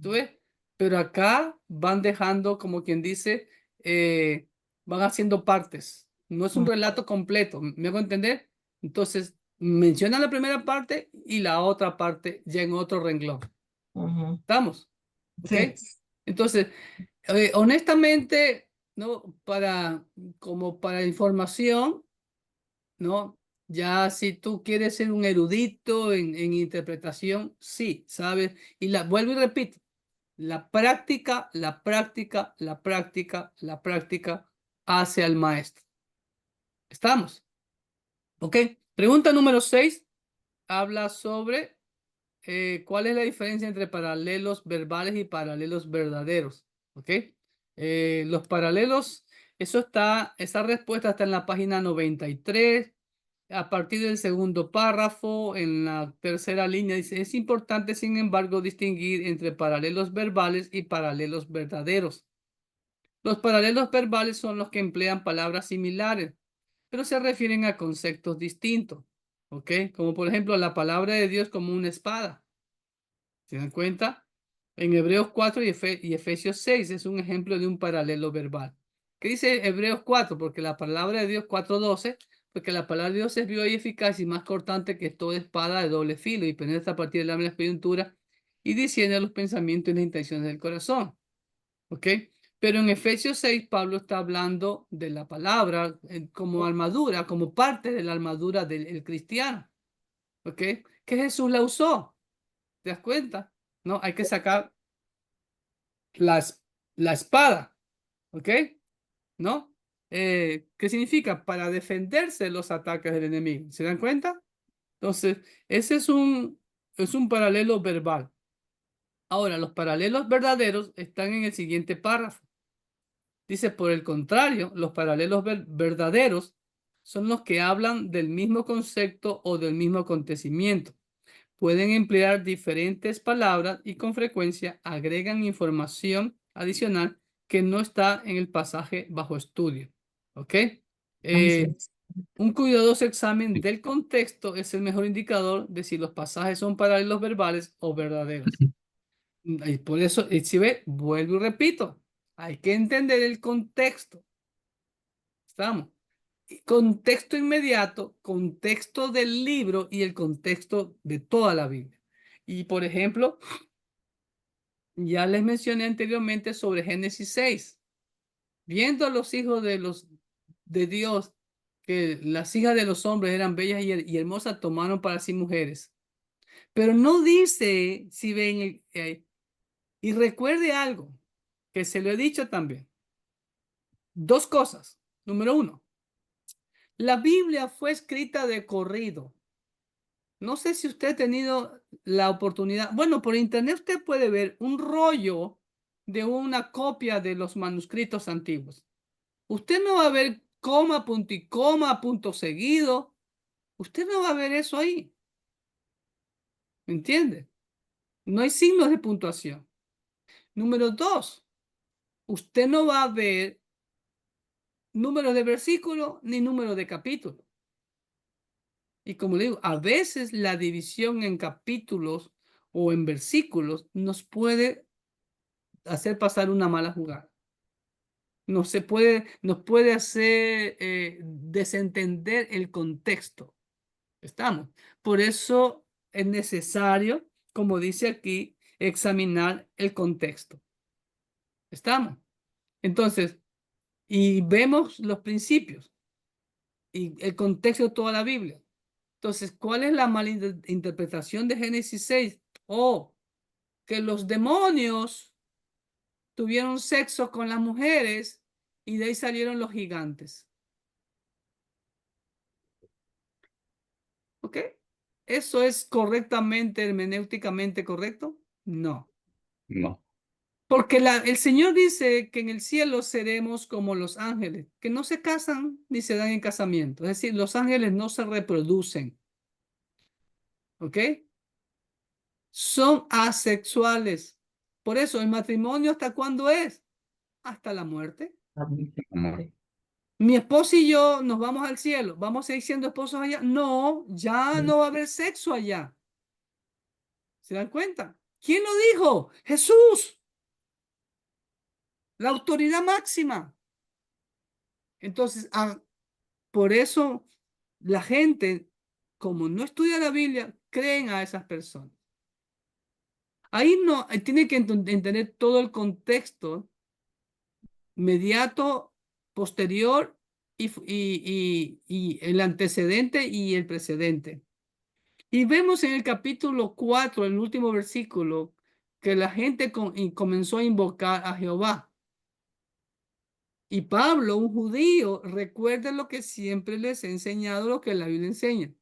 ¿Tú ves? Pero acá van dejando, como quien dice, van haciendo partes. No es un relato completo, ¿me hago entender? Entonces, menciona la primera parte y la otra parte ya en otro renglón. ujú. ¿Estamos? ¿Ok? Sí, Entonces, honestamente, ¿no? Como para información, ¿no? Ya si tú quieres ser un erudito en interpretación, sí, ¿sabes? Y vuelvo y repito, la práctica, la práctica, la práctica, la práctica hace al maestro. ¿Estamos? ¿Ok? Pregunta número 6 habla sobre cuál es la diferencia entre paralelos verbales y paralelos verdaderos. ¿Ok? Los paralelos, esa respuesta está en la página 93. A partir del segundo párrafo, en la tercera línea, dice, es importante, sin embargo, distinguir entre paralelos verbales y paralelos verdaderos. Los paralelos verbales son los que emplean palabras similares, pero se refieren a conceptos distintos. ¿Ok? Como por ejemplo la palabra de Dios como una espada. ¿Se dan cuenta? En Hebreos 4 y Efesios 6 es un ejemplo de un paralelo verbal. ¿Qué dice Hebreos 4? Porque la palabra de Dios 4:12, porque la palabra de Dios es viva y eficaz y más cortante que toda espada de doble filo y penetra a partir de la coyuntura y discierne los pensamientos y las intenciones del corazón. ¿Ok? Pero en Efesios 6 Pablo está hablando de la palabra como armadura, como parte de la armadura del cristiano. ¿Ok? Que Jesús la usó. ¿Te das cuenta? No, hay que sacar la, la espada, ¿ok? ¿No? ¿Qué significa? Para defenderse de los ataques del enemigo. ¿Se dan cuenta? Entonces, ese es un paralelo verbal. Ahora, los paralelos verdaderos están en el siguiente párrafo. Dice, por el contrario, los paralelos verdaderos son los que hablan del mismo concepto o del mismo acontecimiento. Pueden emplear diferentes palabras y con frecuencia agregan información adicional que no está en el pasaje bajo estudio. ¿Ok? Un cuidadoso examen del contexto es el mejor indicador de si los pasajes son paralelos verbales o verdaderos. Y por eso, si ve, vuelvo y repito, hay que entender el contexto. ¿Estamos? Contexto inmediato, contexto del libro y el contexto de toda la Biblia. Y por ejemplo, ya les mencioné anteriormente sobre Génesis 6. Viendo a los hijos de Dios, que las hijas de los hombres eran bellas y hermosas, tomaron para sí mujeres. Pero no dice, si ven, y recuerde algo, que se lo he dicho también. Dos cosas. Número uno, la Biblia fue escrita de corrido. No sé si usted ha tenido la oportunidad. Bueno, por internet usted puede ver un rollo de una copia de los manuscritos antiguos. Usted no va a ver coma, punto y coma, punto seguido. Usted no va a ver eso ahí. ¿Me entiende? No hay signos de puntuación. Número dos, usted no va a ver número de versículo ni número de capítulo. Y como le digo, a veces la división en capítulos o en versículos nos puede hacer pasar una mala jugada. Nos puede hacer desentender el contexto. ¿Estamos? Por eso es necesario, como dice aquí, examinar el contexto. ¿Estamos? Entonces, y vemos los principios y el contexto de toda la Biblia. Entonces, ¿cuál es la mala interpretación de Génesis 6? Oh, que los demonios tuvieron sexo con las mujeres y de ahí salieron los gigantes. ¿Ok? ¿Eso es correctamente, hermenéuticamente correcto? No. No. Porque el Señor dice que en el cielo seremos como los ángeles, que no se casan ni se dan en casamiento. Es decir, los ángeles no se reproducen. ¿Ok? Son asexuales. Por eso, ¿el matrimonio hasta cuándo es? Hasta la muerte. Amor. Mi esposo y yo nos vamos al cielo. ¿Vamos a seguir siendo esposos allá? No, ya no va a haber sexo allá. ¿Se dan cuenta? ¿Quién lo dijo? Jesús. La autoridad máxima. Entonces, por eso la gente, como no estudia la Biblia, creen a esas personas. Ahí no, tiene que entender todo el contexto inmediato, posterior y el antecedente y el precedente. Y vemos en el capítulo 4, el último versículo, que la gente comenzó a invocar a Jehová. Y Pablo, un judío, recuerda lo que siempre les he enseñado, lo que la Biblia enseña.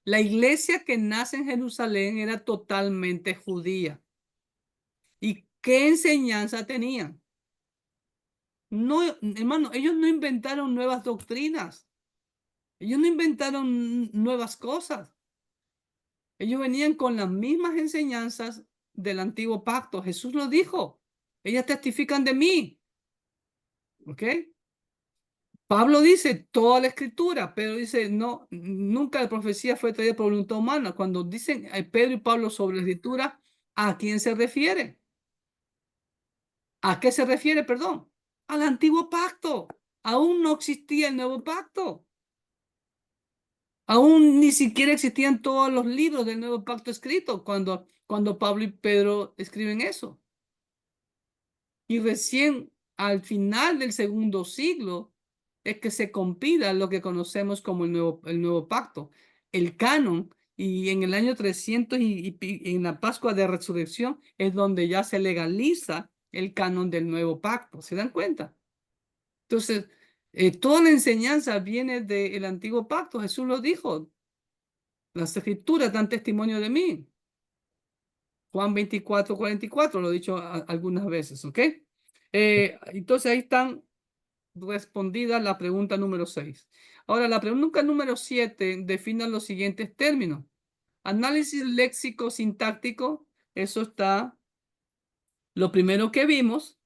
La iglesia que nace en Jerusalén era totalmente judía. ¿Y qué enseñanza tenían? No, hermano, ellos no inventaron nuevas doctrinas. Ellos no inventaron nuevas cosas. Ellos venían con las mismas enseñanzas del antiguo pacto. Jesús lo dijo. Ellas testifican de mí. ¿Ok? Pablo dice toda la escritura, pero dice no, nunca la profecía fue traída por voluntad humana. Cuando dicen Pedro y Pablo sobre la escritura, ¿a quién se refiere? ¿A qué se refiere, perdón? Al antiguo pacto. Aún no existía el nuevo pacto. Aún ni siquiera existían todos los libros del nuevo pacto escritos cuando Pablo y Pedro escriben eso. Y recién al final del segundo siglo es que se compila lo que conocemos como el nuevo pacto, el canon, y en el año 300 y en la Pascua de Resurrección es donde ya se legaliza el canon del nuevo pacto. ¿Se dan cuenta? Entonces, toda la enseñanza viene del antiguo pacto. Jesús lo dijo. Las escrituras dan testimonio de mí. Juan 24:44, lo he dicho algunas veces, ¿ok? Entonces ahí están respondida la pregunta número 6. Ahora, la pregunta número 7 define los siguientes términos. Análisis léxico sintáctico, eso está lo primero que vimos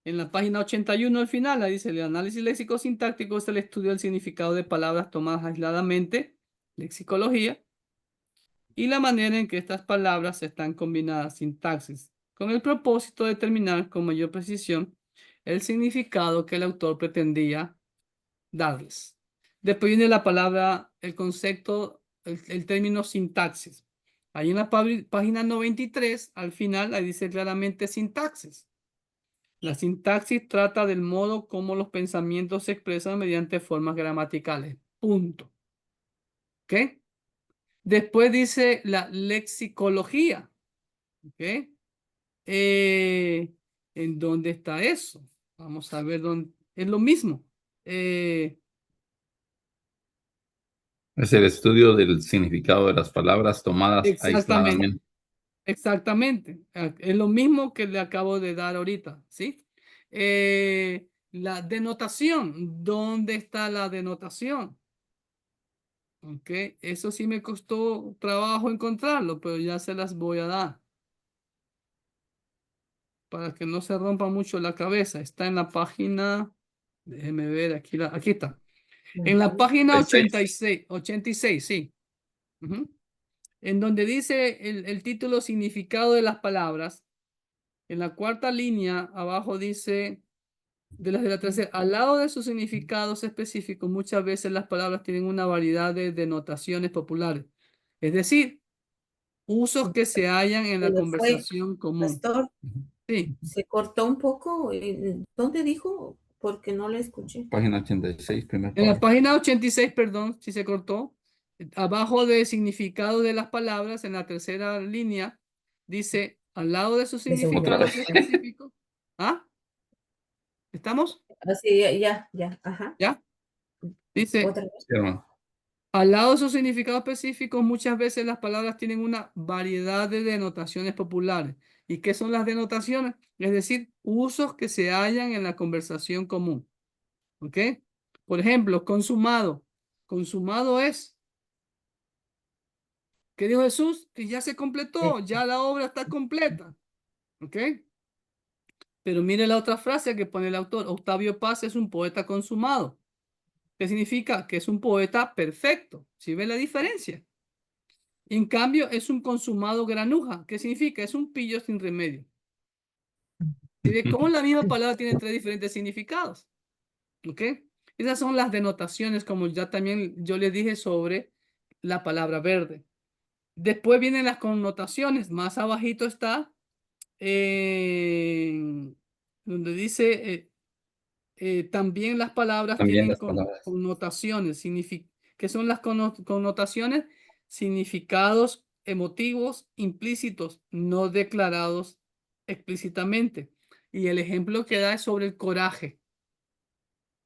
en la página 81 al final. Ahí dice: el análisis léxico sintáctico es el estudio del significado de palabras tomadas aisladamente, lexicología, y la manera en que estas palabras están combinadas, sintaxis, con el propósito de determinar con mayor precisión el significado que el autor pretendía darles. Después viene la palabra, el concepto, el término sintaxis. Ahí en la página 93, al final, ahí dice claramente sintaxis. La sintaxis trata del modo como los pensamientos se expresan mediante formas gramaticales. Punto. ¿Ok? Después dice la lexicología. ¿Ok? ¿En dónde está eso? Vamos a ver dónde. Es lo mismo. Es el estudio del significado de las palabras tomadas Exactamente. aisladamente. Exactamente. Es lo mismo que le acabo de dar ahorita, ¿sí? La denotación. ¿Dónde está la denotación? Ok, eso sí me costó trabajo encontrarlo, pero ya se las voy a dar. Para que no se rompa mucho la cabeza. Está en la página, déjeme ver, aquí está. En la página 86, sí. Ujú. En donde dice el título significado de las palabras. En la cuarta línea, abajo dice, de la tercera, al lado de sus significados específicos, muchas veces las palabras tienen una variedad de denotaciones populares. Es decir, usos que se hallan en la Se le fue, conversación común. Pastor, Sí, se cortó un poco. ¿Dónde dijo? Porque no le escuché. Página 86, primer en la párrafo. página 86, perdón, si se cortó, abajo de significado de las palabras, en la tercera línea, dice, al lado de sus De seguro. significados Otra vez. específicos. ¿Ah? ¿Estamos? Así, ya, ajá. ¿Ya? Dice, Otra vez. Sí, hermano. al lado de sus significados específicos, muchas veces las palabras tienen una variedad de denotaciones populares. ¿Y qué son las denotaciones? Es decir, usos que se hallan en la conversación común. ¿Ok? Por ejemplo, consumado. Consumado es, ¿qué dijo Jesús? Que ya se completó, ya la obra está completa. ¿Ok? Pero mire la otra frase que pone el autor. Octavio Paz es un poeta consumado. ¿Qué significa? Que es un poeta perfecto. ¿Sí ve la diferencia? En cambio, es un consumado granuja. ¿Qué significa? Es un pillo sin remedio. ¿Sí ve cómo la misma palabra tiene tres diferentes significados? ¿Ok? Esas son las denotaciones, como ya también yo les dije sobre la palabra verde. Después vienen las connotaciones. Más abajito está donde dice también las palabras También tienen las palabras. connotaciones. ¿Qué son las connotaciones? Significados emotivos implícitos, no declarados explícitamente. Y el ejemplo que da es sobre el coraje,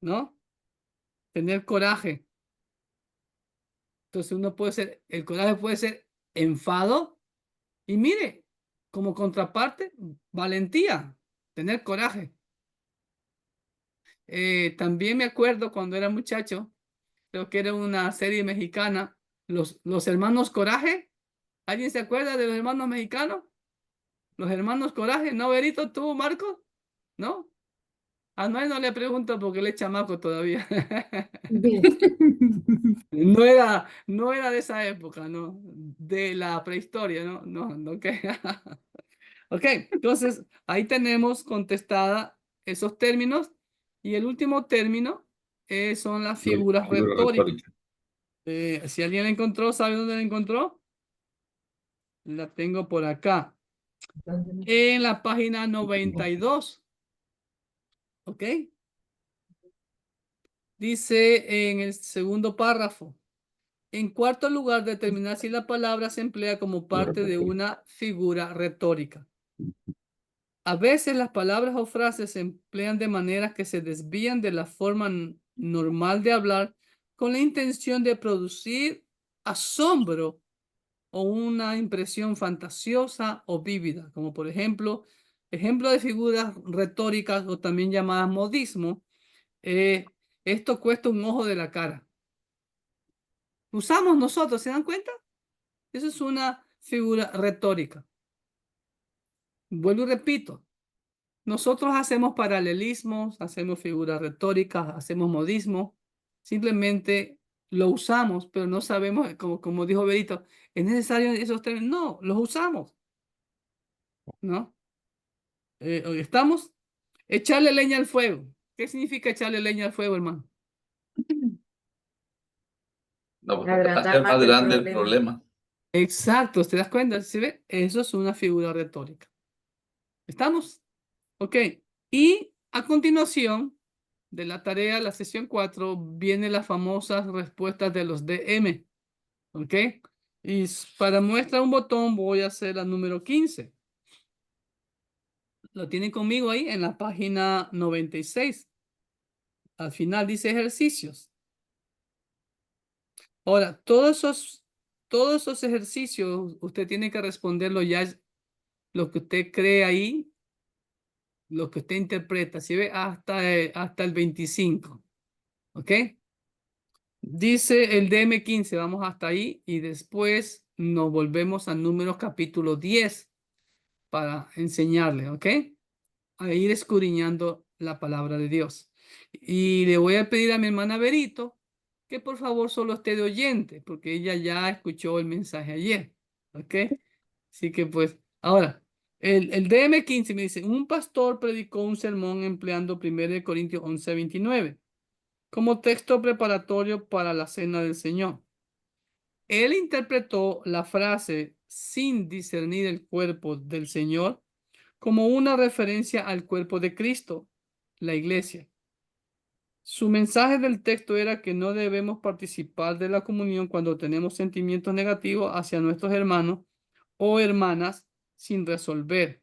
¿no? Tener coraje. Entonces el coraje puede ser enfado y mire, como contraparte, valentía, tener coraje. También me acuerdo cuando era muchacho, creo que era una serie mexicana, los hermanos Coraje. ¿Alguien se acuerda de los hermanos mexicanos? Los hermanos Coraje, ¿no, Berito, tú, Marco? ¿No? A Noé no le pregunto porque él es chamaco todavía. Bien. No era de esa época, ¿no? De la prehistoria, ¿no? No, no, ok. Ok, entonces ahí tenemos contestada esos términos. Y el último término son las figuras Figura retóricas. retórica. Si alguien la encontró, ¿sabe dónde la encontró? La tengo por acá. En la página 92. ¿Ok? Dice en el segundo párrafo. En cuarto lugar, determinar si la palabra se emplea como parte de una figura retórica. A veces las palabras o frases se emplean de maneras que se desvían de la forma normal de hablar con la intención de producir asombro o una impresión fantasiosa o vívida, como por ejemplo de figuras retóricas o también llamadas modismo. Esto cuesta un ojo de la cara. Usamos nosotros, ¿se dan cuenta? Eso es una figura retórica. Vuelvo y repito, nosotros hacemos paralelismos, hacemos figuras retóricas, hacemos modismo, simplemente lo usamos, pero no sabemos, como dijo Berito, ¿es necesario esos términos? No, los usamos, ¿no? Estamos echarle leña al fuego. ¿Qué significa echarle leña al fuego, hermano? No, Agrandar hacer más más el grande el problema. problema. Exacto, ¿te das cuenta? ¿Sí ve? Eso es una figura retórica. ¿Estamos? Ok. Y a continuación de la tarea, la sesión 4, vienen las famosas respuestas de los DM. ¿Ok? Y para muestra un botón voy a hacer la número 15. Lo tienen conmigo ahí en la página 96. Al final dice ejercicios. Ahora, todos esos ejercicios, usted tiene que responderlo ya, lo que usted cree ahí, lo que usted interpreta, ¿sí ve? Hasta el 25, ¿ok? Dice el DM15, vamos hasta ahí y después nos volvemos al número capítulo 10 para enseñarle, ¿ok? A ir escudriñando la palabra de Dios. Y le voy a pedir a mi hermana Berito que por favor solo esté de oyente, porque ella ya escuchó el mensaje ayer, ¿ok? Así que pues, ahora, el DM15 me dice, un pastor predicó un sermón empleando 1 Corintios 11:29 como texto preparatorio para la cena del Señor. Él interpretó la frase sin discernir el cuerpo del Señor como una referencia al cuerpo de Cristo, la iglesia. Su mensaje del texto era que no debemos participar de la comunión cuando tenemos sentimientos negativos hacia nuestros hermanos o hermanas sin resolver,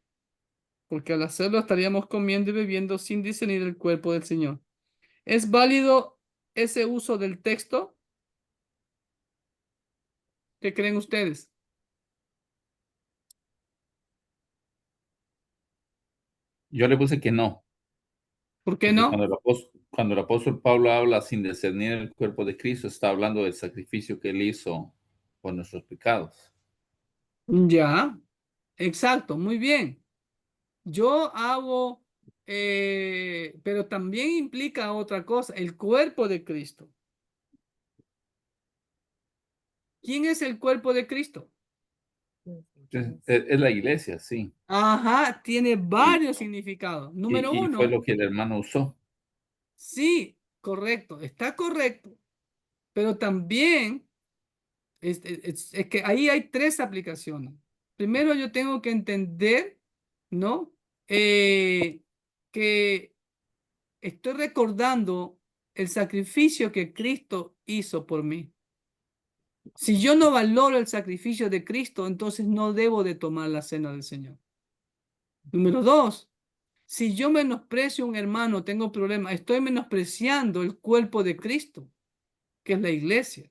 porque al hacerlo estaríamos comiendo y bebiendo sin discernir el cuerpo del Señor. ¿Es válido ese uso del texto? ¿Qué creen ustedes? Yo le puse que no, ¿Por qué porque no? cuando el apóstol Pablo habla sin discernir el cuerpo de Cristo, está hablando del sacrificio que él hizo por nuestros pecados. Ya, exacto, muy bien. Yo hago, pero también implica otra cosa, el cuerpo de Cristo. ¿Quién es el cuerpo de Cristo? Es la iglesia, sí. Ajá, tiene Y, varios significados. Número y fue uno, lo que el hermano usó. sí, correcto, está correcto, pero también Es que ahí hay tres aplicaciones. Primero yo tengo que entender, ¿no? Que estoy recordando el sacrificio que Cristo hizo por mí. Si yo no valoro el sacrificio de Cristo, entonces no debo de tomar la cena del Señor. Número dos, si yo menosprecio a un hermano, tengo problemas, estoy menospreciando el cuerpo de Cristo, que es la iglesia,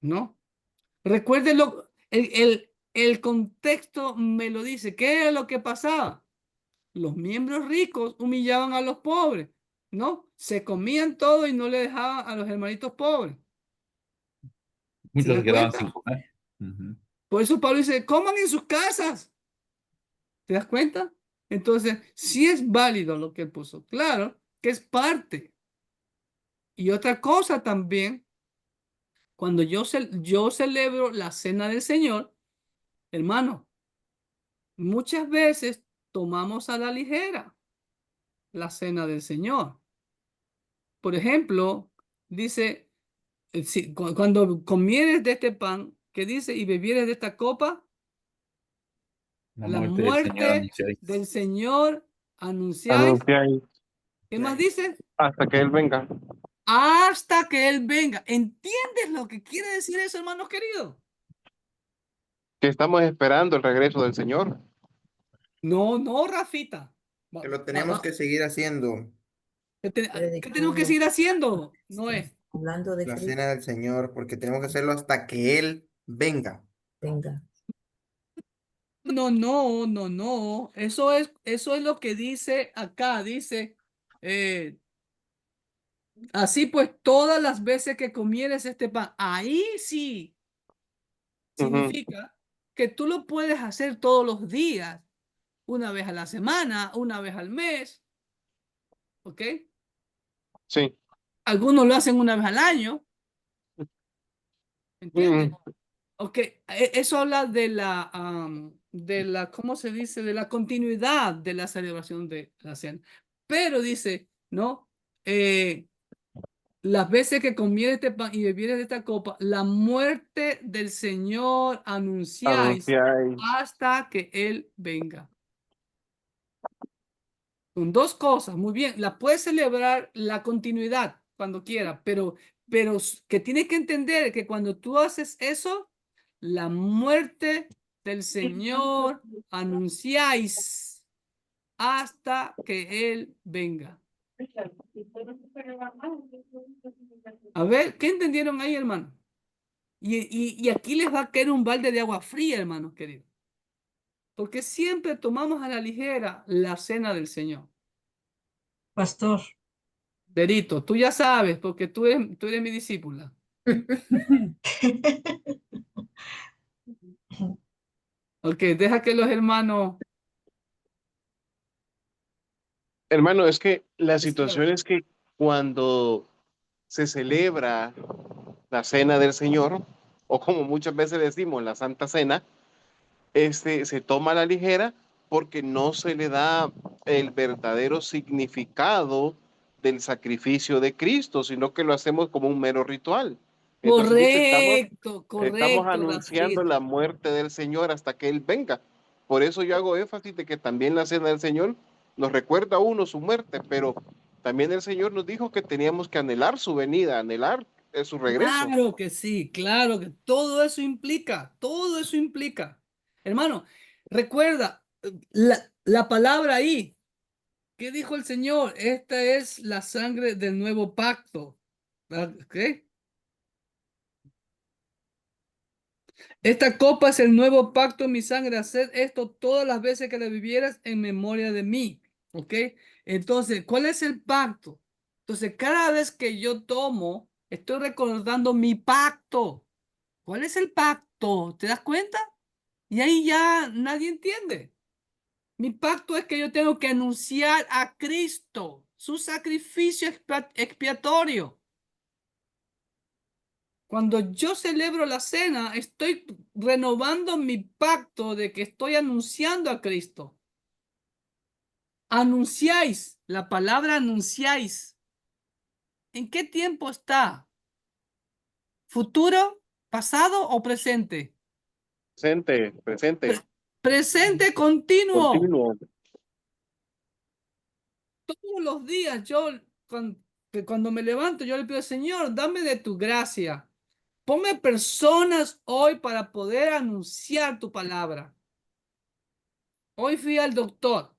¿no? Recuérdelo, el contexto me lo dice. ¿Qué era lo que pasaba? Los miembros ricos humillaban a los pobres, ¿no? Se comían todo y no le dejaban a los hermanitos pobres. ¿Se Muchos dan se quedaban cuenta? sin comer. Ujú. Por eso Pablo dice, coman en sus casas. ¿Te das cuenta? Entonces, sí es válido lo que él puso. Claro que es parte. Y otra cosa también, cuando yo celebro la cena del Señor, hermano, muchas veces tomamos a la ligera la cena del Señor. Por ejemplo, dice, cuando comieres de este pan, ¿qué dice? Y bebieres de esta copa, La la muerte del Señor muerte anunciáis. del Señor anunciáis. Anunciáis ¿Qué más dice? hasta que Él venga. Hasta que Él venga. ¿Entiendes lo que quiere decir eso, hermanos queridos? Que estamos esperando el regreso del Señor. No, no, Rafita. Que lo tenemos que seguir haciendo. ¿Qué tenemos que seguir haciendo? No es. Hablando de La Cristo, cena del Señor, porque tenemos que hacerlo hasta que Él venga. venga. No, no, no, no. Eso es lo que dice acá. Dice, así pues, todas las veces que comieres este pan, ahí sí Ujú. significa que tú lo puedes hacer todos los días, una vez a la semana, una vez al mes, ¿ok? Sí. Algunos lo hacen una vez al año, ¿entiendes? Ujú. Ok, eso habla de la, ¿cómo se dice? De la continuidad de la celebración de la cena. Pero dice, ¿no? Las veces que comieres este pan y bebieres de esta copa, la muerte del Señor anunciáis Anunciáis. hasta que Él venga. Son dos cosas, muy bien. La puedes celebrar la continuidad cuando quiera, pero que tienes que entender que cuando tú haces eso, la muerte del Señor anunciáis hasta que Él venga. A ver, ¿qué entendieron ahí, hermano? Y aquí les va a caer un balde de agua fría, hermanos queridos. Porque siempre tomamos a la ligera la cena del Señor. Pastor. Derito, tú ya sabes, porque tú eres mi discípula. Ok, deja que los hermanos... Hermano, es que la situación es que cuando se celebra la cena del Señor, o como muchas veces decimos, la Santa Cena, se toma a la ligera porque no se le da el verdadero significado del sacrificio de Cristo, sino que lo hacemos como un mero ritual. Entonces dice, Correcto, estamos correcto, anunciando Rafita. la muerte del Señor hasta que Él venga. Por eso yo hago énfasis de que también la cena del Señor nos recuerda a uno su muerte, pero también el Señor nos dijo que teníamos que anhelar su venida, anhelar su regreso. Claro que sí, claro que todo eso implica, todo eso implica. Hermano, recuerda la palabra ahí. ¿Qué dijo el Señor? Esta es la sangre del nuevo pacto. ¿Ok? Esta copa es el nuevo pacto en mi sangre. Haced esto todas las veces que la vivieras en memoria de mí. ¿Ok? Entonces, ¿cuál es el pacto? Entonces, cada vez que yo tomo, estoy recordando mi pacto. ¿Cuál es el pacto? ¿Te das cuenta? Y ahí ya nadie entiende. Mi pacto es que yo tengo que anunciar a Cristo, su sacrificio expiatorio. Cuando yo celebro la cena, estoy renovando mi pacto de que estoy anunciando a Cristo. Anunciáis, la palabra anunciáis. ¿En qué tiempo está? ¿Futuro? ¿Pasado o presente? Presente, presente, Presente continuo. continuo. Todos los días yo, cuando me levanto, yo le pido, Señor, dame de tu gracia. Ponme personas hoy para poder anunciar tu palabra. Hoy fui al doctor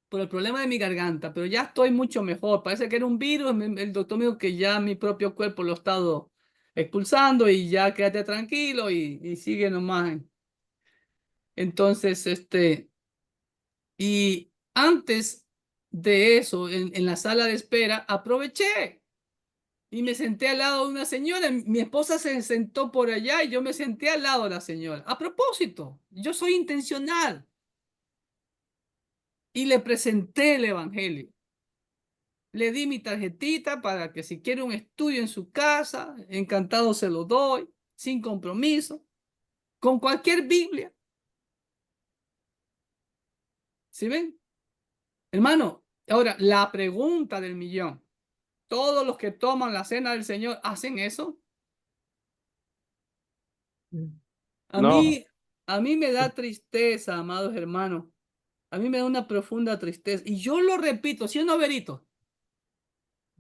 por el problema de mi garganta, pero ya estoy mucho mejor. Parece que era un virus. El doctor me dijo que ya mi propio cuerpo lo ha estado expulsando y ya quédate tranquilo y sigue nomás. Entonces, y antes de eso, en la sala de espera, aproveché y me senté al lado de una señora. Mi esposa se sentó por allá y yo me senté al lado de la señora. A propósito, yo soy intencional. Y le presenté el evangelio. Le di mi tarjetita para que si quiere un estudio en su casa, encantado se lo doy, sin compromiso, con cualquier Biblia. ¿Sí ven? Hermano, ahora la pregunta del millón. ¿Todos los que toman la cena del Señor hacen eso? A No, mí, a mí me da tristeza, amados hermanos. A mí me da una profunda tristeza. Y yo lo repito, ¿sí o no, Berito?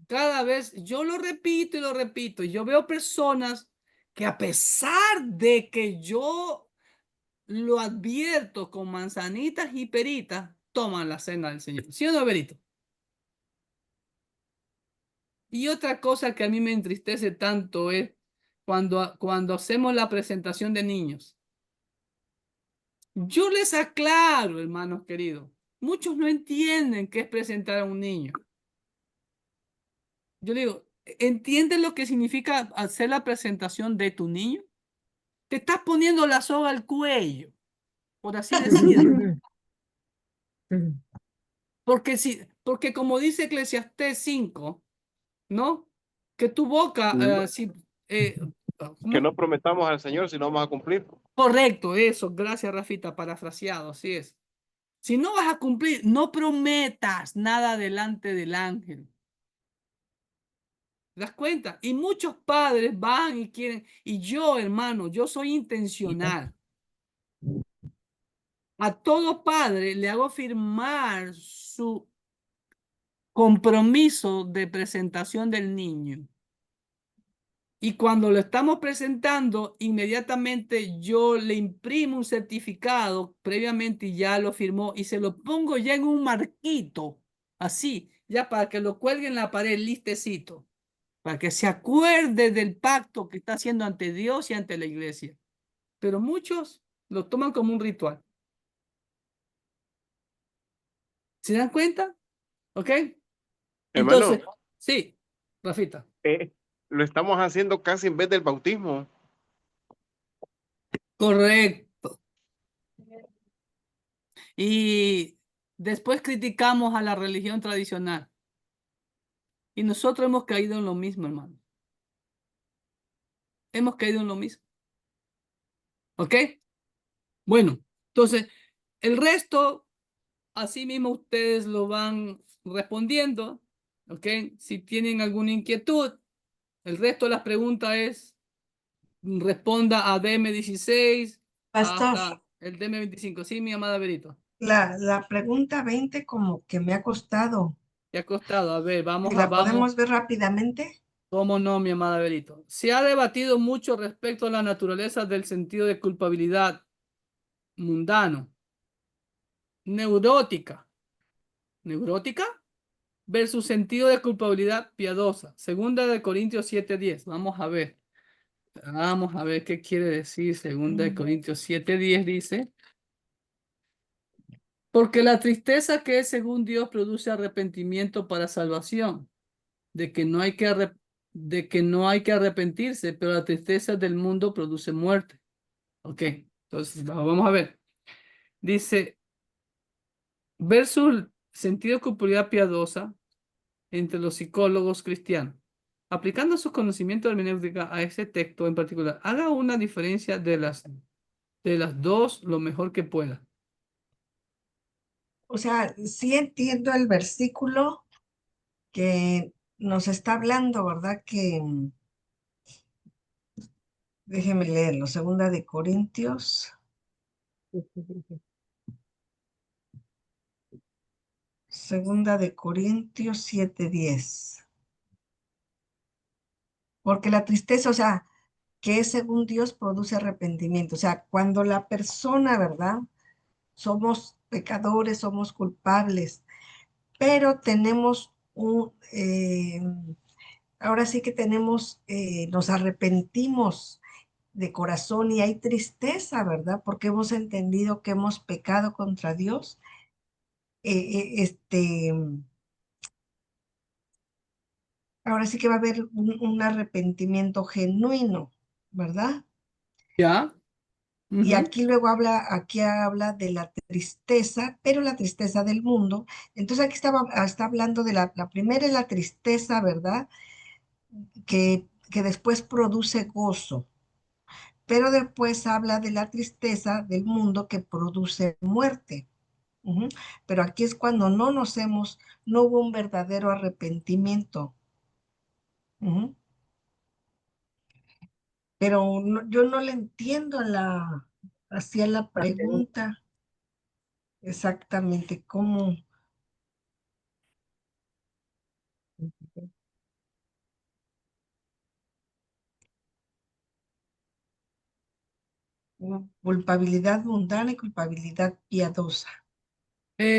Cada vez yo lo repito y lo repito. Y yo veo personas que a pesar de que yo lo advierto con manzanitas y peritas, toman la cena del Señor. ¿Sí o no, Berito? Y otra cosa que a mí me entristece tanto es cuando hacemos la presentación de niños. Yo les aclaro, hermanos queridos, muchos no entienden qué es presentar a un niño. Yo digo, ¿entiendes lo que significa hacer la presentación de tu niño? Te estás poniendo la soga al cuello, por así decirlo. Porque como dice Eclesiastés 5, ¿no? Que tu boca, que ¿cómo? no prometamos al Señor si no vamos a cumplir. Correcto, eso, gracias Rafita, parafraseado, así es. Si no vas a cumplir, no prometas nada delante del ángel. ¿Te das cuenta? Y muchos padres van y quieren, y yo, hermano, yo soy intencional. A todo padre le hago firmar su compromiso de presentación del niño. Y cuando lo estamos presentando, inmediatamente yo le imprimo un certificado previamente y ya lo firmó y se lo pongo ya en un marquito, así, ya para que lo cuelgue en la pared, listecito, para que se acuerde del pacto que está haciendo ante Dios y ante la iglesia. Pero muchos lo toman como un ritual. ¿Se dan cuenta? ¿Ok? Hermano, Entonces, sí, Rafita. lo estamos haciendo casi en vez del bautismo. Correcto. Y después criticamos a la religión tradicional. Y nosotros hemos caído en lo mismo, hermano. Hemos caído en lo mismo. ¿Ok? Bueno, entonces, el resto, así mismo ustedes lo van respondiendo. ¿Ok? Si tienen alguna inquietud, el resto de las preguntas es, responda a DM16 Pastor, hasta el DM25. Sí, mi amada Berito. la pregunta 20 como que me ha costado. Ya ha costado. A ver, Si la podemos ver rápidamente. ¿Cómo no, mi amada Berito? Se ha debatido mucho respecto a la naturaleza del sentido de culpabilidad mundano, neurótica versus sentido de culpabilidad piadosa. Segunda de Corintios 7:10. Vamos a ver qué quiere decir Segunda de Corintios 7:10. Dice, porque la tristeza que es según Dios produce arrepentimiento para salvación, de que no hay que arrepentirse, pero la tristeza del mundo produce muerte. Ok, entonces vamos a ver. Dice, versus sentido de culpabilidad piadosa entre los psicólogos cristianos. Aplicando sus conocimientos de hermenéutica a ese texto en particular, haga una diferencia de las dos lo mejor que pueda. O sea, sí entiendo el versículo que nos está hablando, ¿verdad? Que Déjeme leerlo. Segunda de Corintios. Segunda de Corintios 7:10. Porque la tristeza, o sea, que es según Dios produce arrepentimiento. O sea, cuando la persona, ¿verdad? Somos pecadores, somos culpables, pero tenemos ahora sí que tenemos, nos arrepentimos de corazón y hay tristeza, ¿verdad? Porque hemos entendido que hemos pecado contra Dios. Ahora sí que va a haber un arrepentimiento genuino, ¿verdad? ¿Ya? Y Ujú. aquí habla de la tristeza, pero la tristeza del mundo. Entonces aquí está hablando de la primera es la tristeza, ¿verdad? Que después produce gozo, pero después habla de la tristeza del mundo que produce muerte. Ujú. Pero aquí es cuando no hubo un verdadero arrepentimiento. Ujú. Pero yo no le entiendo hacía la pregunta exactamente cómo. Culpabilidad mundana y culpabilidad piadosa.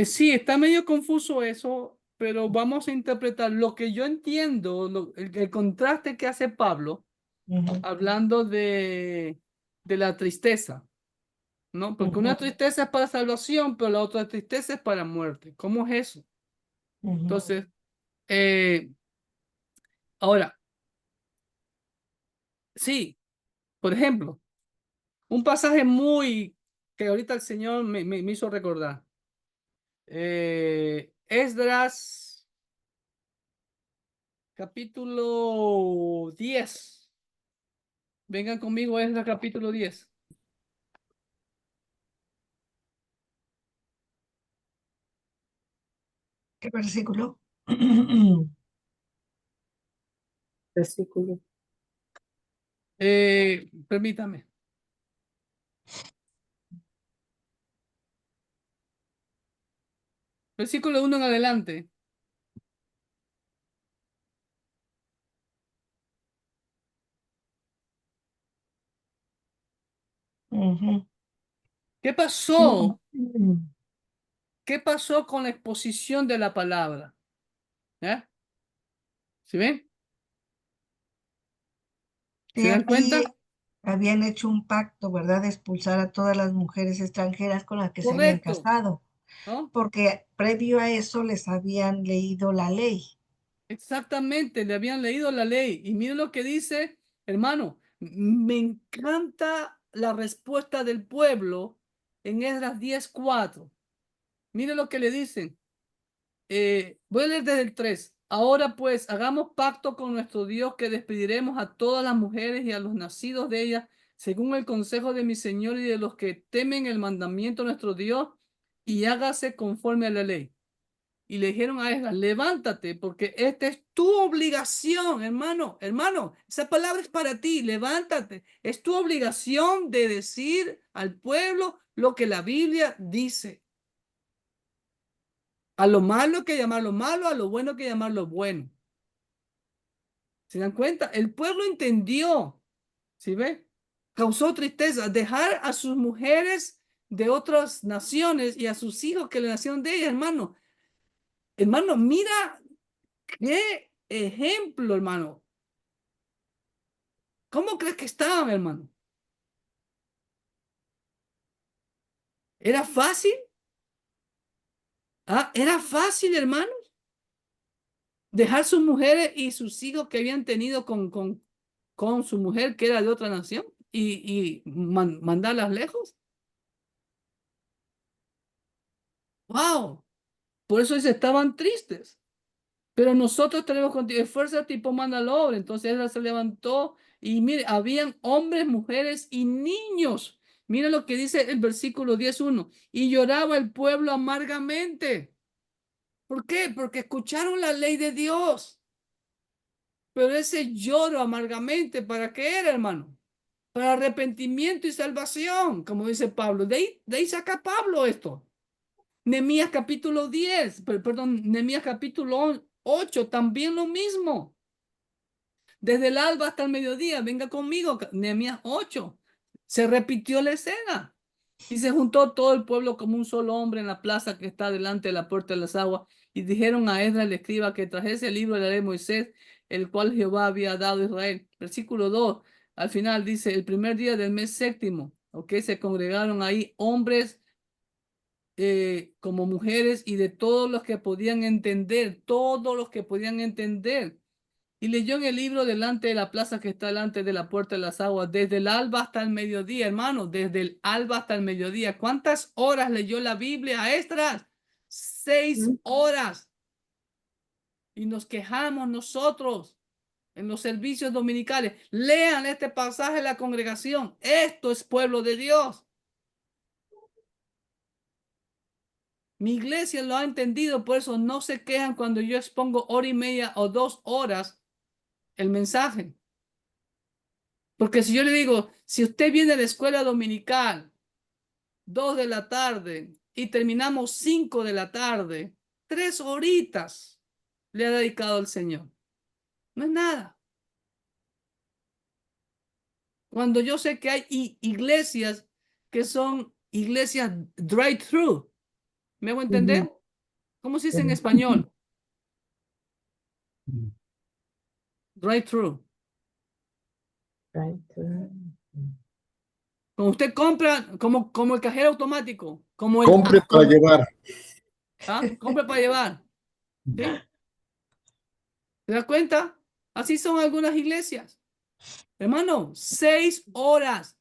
Sí, está medio confuso eso, pero vamos a interpretar lo que yo entiendo, el contraste que hace Pablo, Ujú, hablando de la tristeza, ¿no? Porque ujú, una tristeza es para salvación, pero la otra tristeza es para muerte. ¿Cómo es eso? ujú. Entonces, eh, ahora, sí, por ejemplo, un pasaje muy que ahorita el Señor me hizo recordar. Esdras, capítulo 10. Vengan conmigo, Esdras, capítulo 10. ¿Qué versículo? Versículo. Permítame. Versículo 1 en adelante. Ujú. ¿Qué pasó? ¿Qué pasó con la exposición de la palabra? ¿Eh? ¿Sí ven? Sí, ¿Se dan aquí cuenta? habían hecho un pacto, ¿verdad? De expulsar a todas las mujeres extranjeras con las que se habían Correcto, casado, ¿no? porque previo a eso les habían leído la ley. Exactamente, le habían leído la ley. Y miren lo que dice, hermano, me encanta la respuesta del pueblo en Esdras 10:4. Miren lo que le dicen. Voy a leer desde el 3. Ahora pues, hagamos pacto con nuestro Dios que despediremos a todas las mujeres y a los nacidos de ellas, según el consejo de mi Señor y de los que temen el mandamiento de nuestro Dios, y hágase conforme a la ley. Y le dijeron a Esdras, levántate, porque esta es tu obligación, hermano. Hermano, esa palabra es para ti, levántate. Es tu obligación de decir al pueblo lo que la Biblia dice. A lo malo hay que llamarlo malo, a lo bueno hay que llamarlo bueno. ¿Se dan cuenta? El pueblo entendió, ¿sí ve? Causó tristeza. Dejar a sus mujeres de otras naciones y a sus hijos que le nacieron de ellas, hermano. Hermano, mira qué ejemplo, hermano. ¿Cómo crees que estaban, hermano? ¿Era fácil? Ah, ¿era fácil, hermano? Dejar sus mujeres y sus hijos que habían tenido con su mujer que era de otra nación y mandarlas lejos. ¡Wow! Por eso dice, estaban tristes. Pero nosotros tenemos contigo, esfuerza tipo manda la obra. Entonces él se levantó y mire, habían hombres, mujeres y niños. Mira lo que dice el versículo 10:1. Y lloraba el pueblo amargamente. ¿Por qué? Porque escucharon la ley de Dios. Pero ese lloro amargamente, ¿para qué era, hermano? para arrepentimiento y salvación, como dice Pablo. De ahí saca Pablo esto. Nehemías capítulo 10, perdón, Nehemías capítulo 8, también lo mismo. Desde el alba hasta el mediodía, venga conmigo, Nehemías 8. Se repitió la escena. Y se juntó todo el pueblo como un solo hombre en la plaza que está delante de la puerta de las aguas. Y dijeron a Esdras el escriba que trajese el libro de la ley de Moisés, el cual Jehová había dado a Israel. Versículo 2. Al final dice, el primer día del mes séptimo, ok, se congregaron ahí hombres como mujeres y de todos los que podían entender, todos los que podían entender. Y leyó en el libro delante de la plaza que está delante de la puerta de las aguas, desde el alba hasta el mediodía, hermano, desde el alba hasta el mediodía. ¿Cuántas horas leyó la Biblia a Esdras? 6 horas. Y nos quejamos nosotros en los servicios dominicales. Lean este pasaje de la congregación. Esto es pueblo de Dios. Mi iglesia lo ha entendido, por eso no se quejan cuando yo expongo 1 hora y media o 2 horas el mensaje. Porque si yo le digo, si usted viene a la escuela dominical 2 de la tarde y terminamos 5 de la tarde, 3 horitas le ha dedicado al Señor. No es nada. Cuando yo sé que hay iglesias que son iglesias drive-thru, ¿me hago entender? ¿Cómo se dice en español? Drive-thru. Como usted compra, como el cajero automático, como el Compre para llevar. compra para llevar. ¿Sí? ¿Se da cuenta? Así son algunas iglesias. Hermano, 6 horas.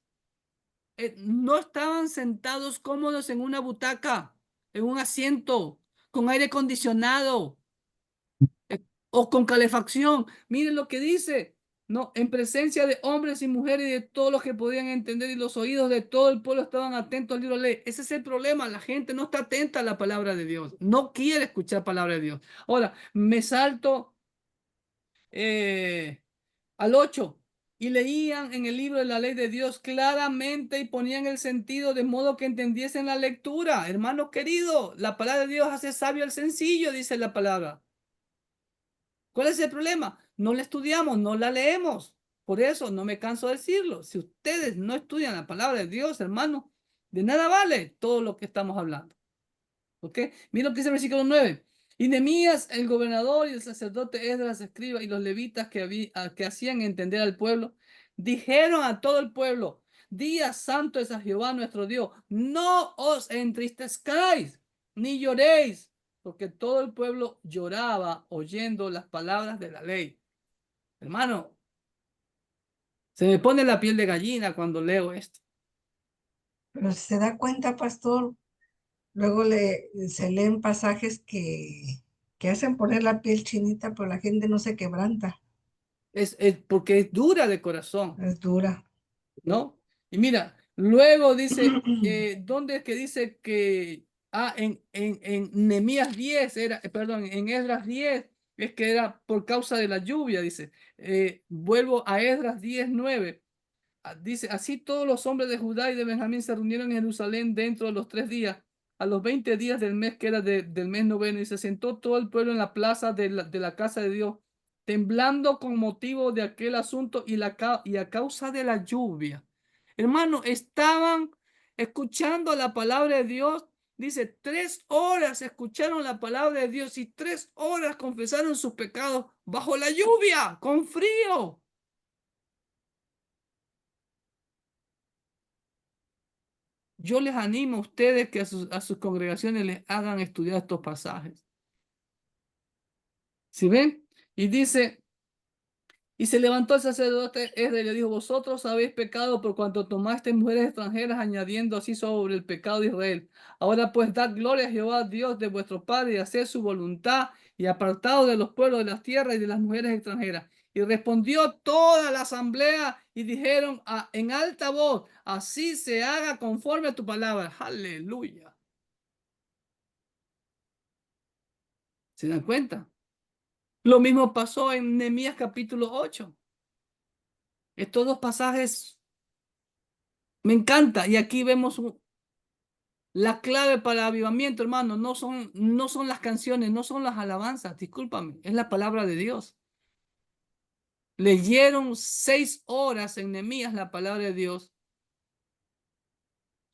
No estaban sentados cómodos en una butaca, en un asiento, con aire acondicionado o con calefacción. Miren lo que dice. No, en presencia de hombres y mujeres y de todos los que podían entender, y los oídos de todo el pueblo estaban atentos al libro de la ley. Ese es el problema. La gente no está atenta a la palabra de Dios. No quiere escuchar palabra de Dios. Ahora, me salto al 8 y leían en el libro de la ley de Dios claramente y ponían el sentido de modo que entendiesen la lectura. Hermano querido, la palabra de Dios hace sabio al sencillo, dice la palabra. ¿Cuál es el problema? No la estudiamos, no la leemos. Por eso no me canso de decirlo. Si ustedes no estudian la palabra de Dios, hermano, de nada vale todo lo que estamos hablando. ¿Ok? Mira lo que dice el versículo 9. Y Nehemías, el gobernador, y el sacerdote Esdras, escriba, y los levitas que hacían entender al pueblo, dijeron a todo el pueblo: Día santo es a Jehová nuestro Dios. No os entristezcáis, ni lloréis, porque todo el pueblo lloraba oyendo las palabras de la ley. Hermano, se me pone la piel de gallina cuando leo esto. Pero si se da cuenta, pastor, luego se leen pasajes que hacen poner la piel chinita, pero la gente no se quebranta. Es porque es dura de corazón, Es dura. ¿no? Y mira, luego dice, ¿dónde es que dice que en Nehemías 10 era, perdón, en Esdras 10 es que era por causa de la lluvia, dice. Vuelvo a Esdras 10:9. Dice, así todos los hombres de Judá y de Benjamín se reunieron en Jerusalén dentro de los 3 días, a los 20 días del mes que era del mes noveno, y se sentó todo el pueblo en la plaza de la casa de Dios, temblando con motivo de aquel asunto y a causa de la lluvia. Hermano, estaban escuchando la palabra de Dios. Dice, 3 horas escucharon la palabra de Dios y 3 horas confesaron sus pecados bajo la lluvia, con frío. Yo les animo a ustedes que a sus congregaciones les hagan estudiar estos pasajes. ¿Sí ven? Y dice, y se levantó el sacerdote Esdras y le dijo: vosotros habéis pecado por cuanto tomasteis mujeres extranjeras, añadiendo así sobre el pecado de Israel. Ahora pues dad gloria a Jehová, Dios de vuestro Padre, y haced su voluntad, y apartados de los pueblos de las tierras y de las mujeres extranjeras. Y respondió toda la asamblea y dijeron en alta voz: así se haga conforme a tu palabra. Aleluya. ¿Se dan cuenta? Lo mismo pasó en Nehemías capítulo 8. Estos dos pasajes Me encanta. Y aquí vemos la clave para el avivamiento, hermano. No son las canciones, no son las alabanzas, discúlpame, es la palabra de Dios. Leyeron 6 horas en Nehemías la palabra de Dios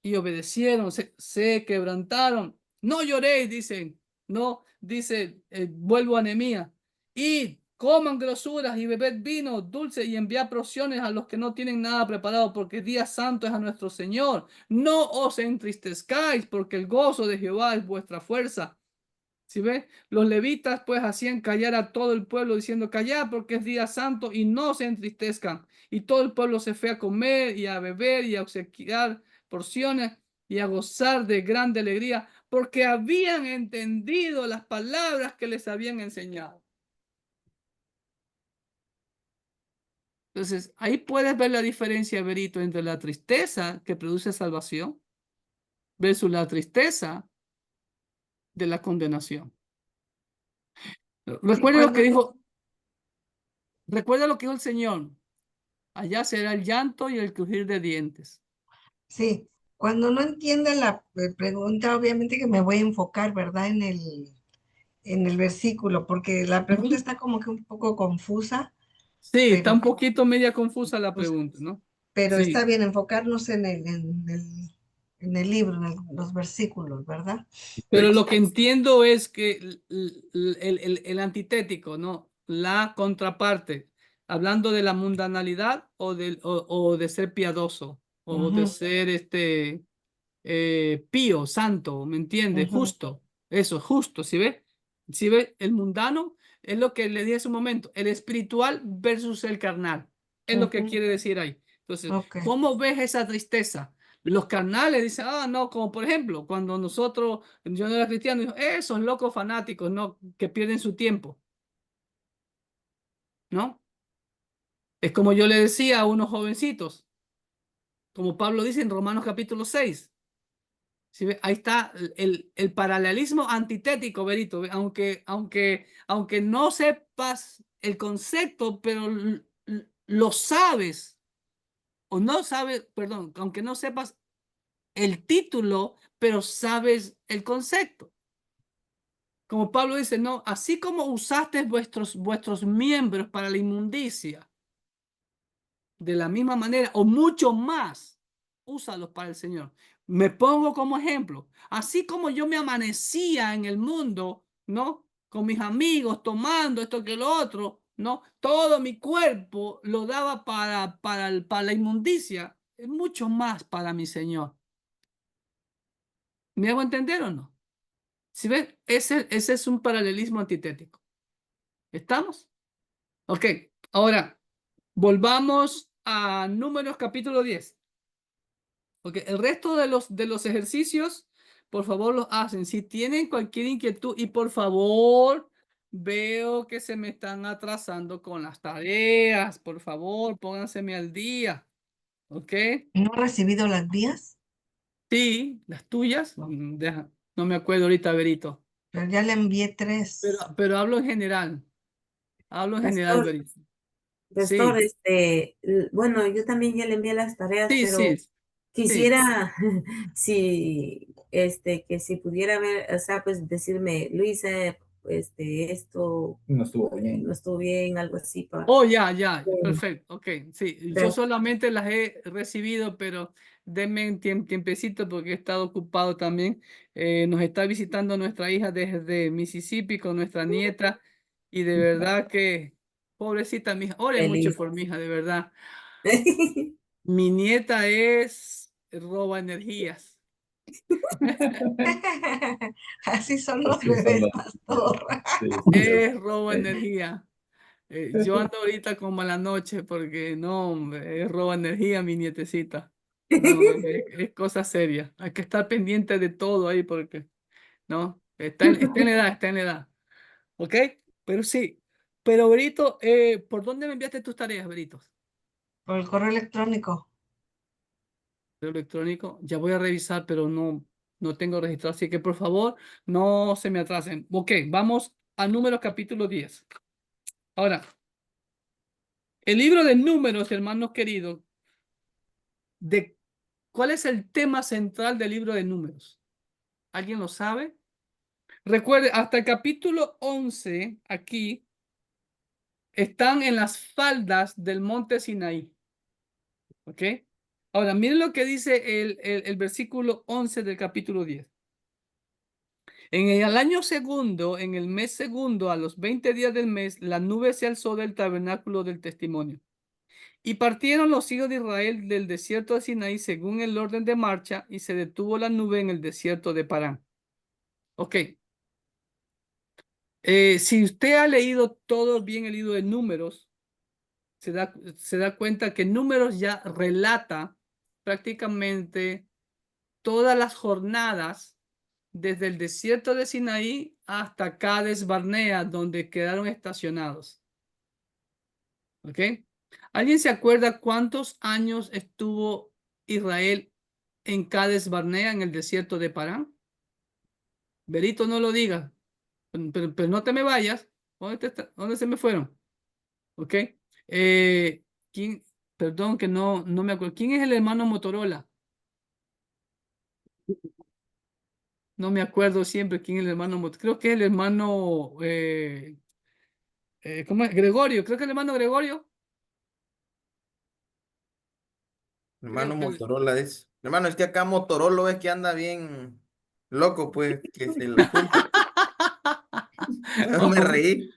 y obedecieron, se quebrantaron. No lloréis, dicen. No, dice, vuelvo a Nehemías. Y coman grosuras y bebed vino dulce y enviad porciones a los que no tienen nada preparado, porque día santo es a nuestro Señor. No os entristezcáis, porque el gozo de Jehová es vuestra fuerza. ¿Sí ve? Los levitas pues hacían callar a todo el pueblo diciendo callad porque es día santo y no se entristezcan. Y todo el pueblo se fue a comer y a beber y a obsequiar porciones y a gozar de grande alegría porque habían entendido las palabras que les habían enseñado. Entonces, ahí puedes ver la diferencia, Berito, entre la tristeza que produce salvación versus la tristeza de la condenación. Recuerda lo que dijo, recuerda lo que dijo el Señor. Allá será el llanto y el crujir de dientes. Sí, cuando no entienda la pregunta, obviamente que me voy a enfocar, ¿verdad? En el versículo, porque la pregunta está como que un poco confusa, Sí, está pero, un poquito media confusa la pregunta, ¿no? pero Sí, está bien enfocarnos en el libro, los versículos, ¿verdad? pero lo que entiendo es que el antitético, ¿no? La contraparte, hablando de la mundanalidad o de ser piadoso, o de Ujú, ser pío, santo, ¿me entiendes? ujú, Justo, eso, justo, ¿sí ve? ¿Sí ve? El mundano es lo que le dije hace un momento, el espiritual versus el carnal, es lo que ujú. quiere decir ahí. Entonces, Ok. ¿cómo ves esa tristeza? Los carnales dicen, ah, no, como por ejemplo, cuando nosotros, yo no era cristiano, dijo, esos locos fanáticos, ¿no? Que pierden su tiempo, ¿no? Es como yo le decía a unos jovencitos, como Pablo dice en Romanos capítulo 6. ¿Sí ve? Ahí está el paralelismo antitético, Berito. Aunque no sepas el concepto, pero lo sabes, o no sabes, perdón, aunque no sepas el título, pero sabes el concepto. Como Pablo dice, no, así como usaste vuestros miembros para la inmundicia, de la misma manera o mucho más, úsalos para el Señor. Me pongo como ejemplo, así como yo me amanecía en el mundo, ¿no? Con mis amigos, tomando esto que lo otro, ¿no? Todo mi cuerpo lo daba para la inmundicia, es mucho más para mi Señor. ¿Me hago entender o no? Si ves, ese es un paralelismo antitético. ¿Estamos? Ok, ahora volvamos a Números capítulo 10. Ok, el resto de los ejercicios, por favor, los hacen. Si tienen cualquier inquietud y por favor, veo que se me están atrasando con las tareas. Por favor, pónganseme al día. ¿Ok? ¿No he recibido las vías? Sí, las tuyas. No me acuerdo ahorita, Berito. Pero ya le envié 3. Pero hablo en general. Hablo en general, Pastor, Berito. pastor, Sí, bueno, yo también ya le envié las tareas, sí, sí, pero sí. quisiera, que si pudiera ver, o sea, pues decirme, Luisa, esto No estuvo bien. no estuvo bien, algo así para. Oh, ya, perfecto, ok, sí, yo de- solamente las he recibido, pero denme un tiempecito porque he estado ocupado también. Nos está visitando nuestra hija desde Mississippi con nuestra nieta y de verdad que, pobrecita mi hija, oren mucho Feliz. por mi hija, de verdad. Mi nieta roba energías. Así son los Así son bebés, las. pastor. Sí, sí, Es robo energía. Yo ando ahorita como a la noche porque no, hombre, es robo energía mi nietecita. No, es cosa seria. Hay que estar pendiente de todo ahí porque, ¿no? Está en edad, está en edad. ¿Ok? Pero sí. Pero, Berito, ¿por dónde me enviaste tus tareas, Berito? Por el correo electrónico. Correo electrónico. Ya voy a revisar, pero no tengo registrado. Así que, por favor, no se me atrasen. Ok, vamos a Números capítulo 10. Ahora, el libro de Números, hermanos queridos, de ¿Cuál es el tema central del libro de Números? ¿Alguien lo sabe? Recuerde, hasta el capítulo 11, aquí, están en las faldas del monte Sinaí. ¿Ok? Ahora, miren lo que dice el versículo 11 del capítulo 10. En el año segundo, en el mes segundo, a los 20 días del mes, la nube se alzó del tabernáculo del testimonio. Y partieron los hijos de Israel del desierto de Sinaí según el orden de marcha, y se detuvo la nube en el desierto de Parán. Ok. Si usted ha leído todo bien el libro de Números, se da cuenta que Números ya relata prácticamente todas las jornadas desde el desierto de Sinaí hasta Cades Barnea, donde quedaron estacionados. ¿Ok? ¿Alguien se acuerda cuántos años estuvo Israel en Cades Barnea, en el desierto de Parán? Berito, no lo diga, pero no te me vayas. ¿Dónde se me fueron? ¿Ok? ¿Quién? Perdón que no me acuerdo. ¿Quién es el hermano Motorola? No me acuerdo siempre quién es el hermano Motorola. Creo que es el hermano... ¿cómo es? Gregorio. Creo que es el hermano Gregorio. Hermano Creo que... Motorola es. Hermano, es que acá Motorola es que anda bien loco, pues, que se la junta. No me Oh. reí.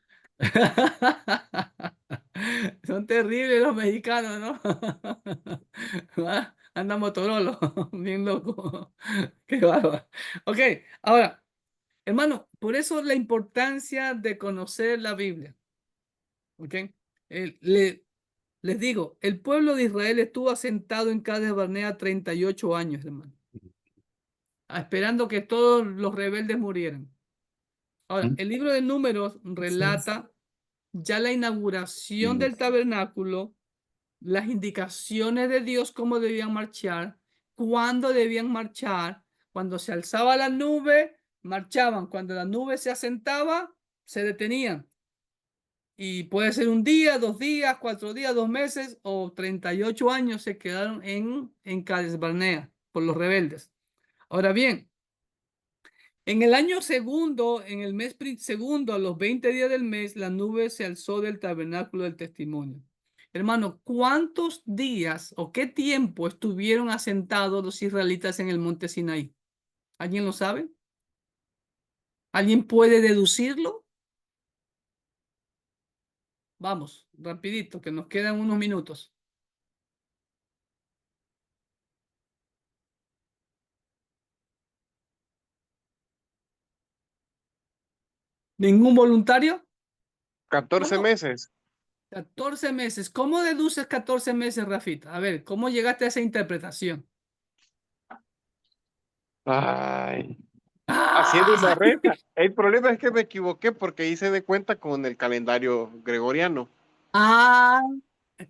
Son terribles los mexicanos, ¿no? Ah, anda Motorola, bien loco. Qué bárbaro. Ok, ahora, hermano, por eso la importancia de conocer la Biblia. Ok, les digo, el pueblo de Israel estuvo asentado en Cades Barnea 38 años, hermano, esperando que todos los rebeldes murieran. Ahora, el libro de Números relata ya la inauguración del tabernáculo, las indicaciones de Dios, cómo debían marchar, cuándo debían marchar. Cuando se alzaba la nube, marchaban. Cuando la nube se asentaba, se detenían. Y puede ser un día, 2 días, 4 días, 2 meses o 38 años se quedaron en Cades Barnea por los rebeldes. Ahora bien, en el año segundo, en el mes segundo, a los 20 días del mes, la nube se alzó del tabernáculo del testimonio. Hermano, ¿cuántos días o qué tiempo estuvieron asentados los israelitas en el monte Sinaí? ¿Alguien lo sabe? ¿Alguien puede deducirlo? Vamos, rapidito, que nos quedan unos minutos. ¿Ningún voluntario? 14 ¿Cómo? meses. 14 meses. ¿Cómo deduces 14 meses, Rafita? A ver, ¿cómo llegaste a esa interpretación? Ay, haciendo una ¡Ah! reta. El problema es que me equivoqué porque hice de cuenta con el calendario gregoriano. Ah,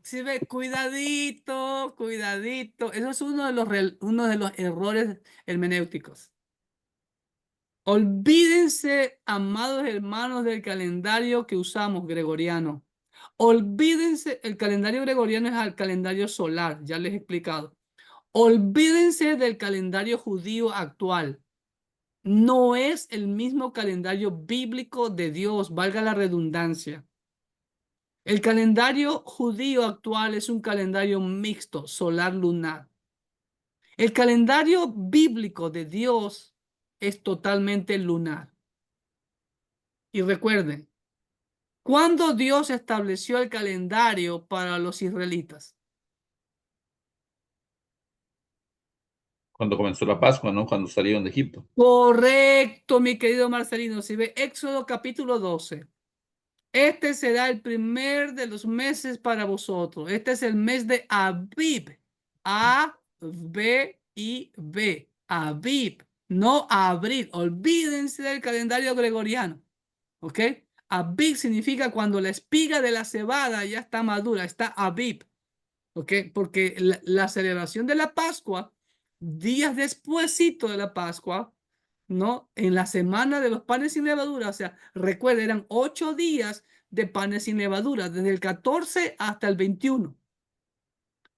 sí ve, cuidadito, cuidadito. Eso es uno de los errores hermenéuticos. Olvídense, amados hermanos, del calendario que usamos gregoriano. Olvídense, el calendario gregoriano es el calendario solar, ya les he explicado. Olvídense del calendario judío actual. No es el mismo calendario bíblico de Dios, valga la redundancia. El calendario judío actual es un calendario mixto, solar-lunar. El calendario bíblico de Dios es totalmente lunar. Y recuerden, ¿cuándo Dios estableció el calendario para los israelitas? Cuando comenzó la Pascua, ¿no? Cuando salieron de Egipto. Correcto, mi querido Marcelino. Si ve Éxodo capítulo 12. Este será el primer de los meses para vosotros. Este es el mes de Abib. A-B-I-B. Abib. No abril. Olvídense del calendario gregoriano. ¿Ok? Abib significa cuando la espiga de la cebada ya está madura. Está Abib. ¿Ok? Porque la celebración de la Pascua, días despuésito de la Pascua, ¿no? En la semana de los panes sin levadura, o sea, recuerda, eran 8 días de panes sin levadura, desde el 14 hasta el 21.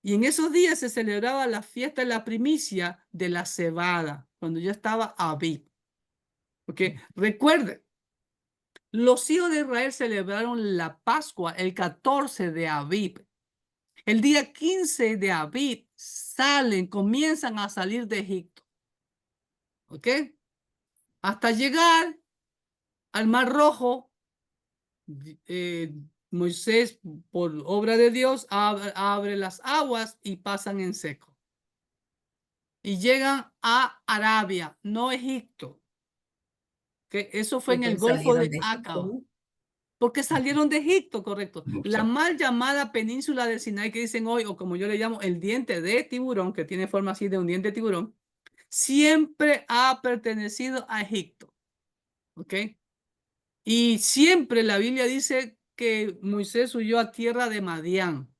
Y en esos días se celebraba la fiesta de la primicia de la cebada, cuando ya estaba Abib. Porque recuerden, los hijos de Israel celebraron la Pascua el 14 de Abib. El día 15 de Abib comienzan a salir de Egipto. ¿Ok? Hasta llegar al Mar Rojo, Moisés, por obra de Dios, abre las aguas y pasan en seco. Y llegan a Arabia, no Egipto. Que eso fue en el Porque Golfo salieron de de Egipto, Acaba. ¿no? Porque salieron de Egipto, correcto. La Exacto. mal llamada península del Sinaí que dicen hoy, o como yo le llamo el diente de tiburón, que tiene forma así de un diente de tiburón, siempre ha pertenecido a Egipto. ¿Ok? Y siempre la Biblia dice que Moisés huyó a tierra de Madián.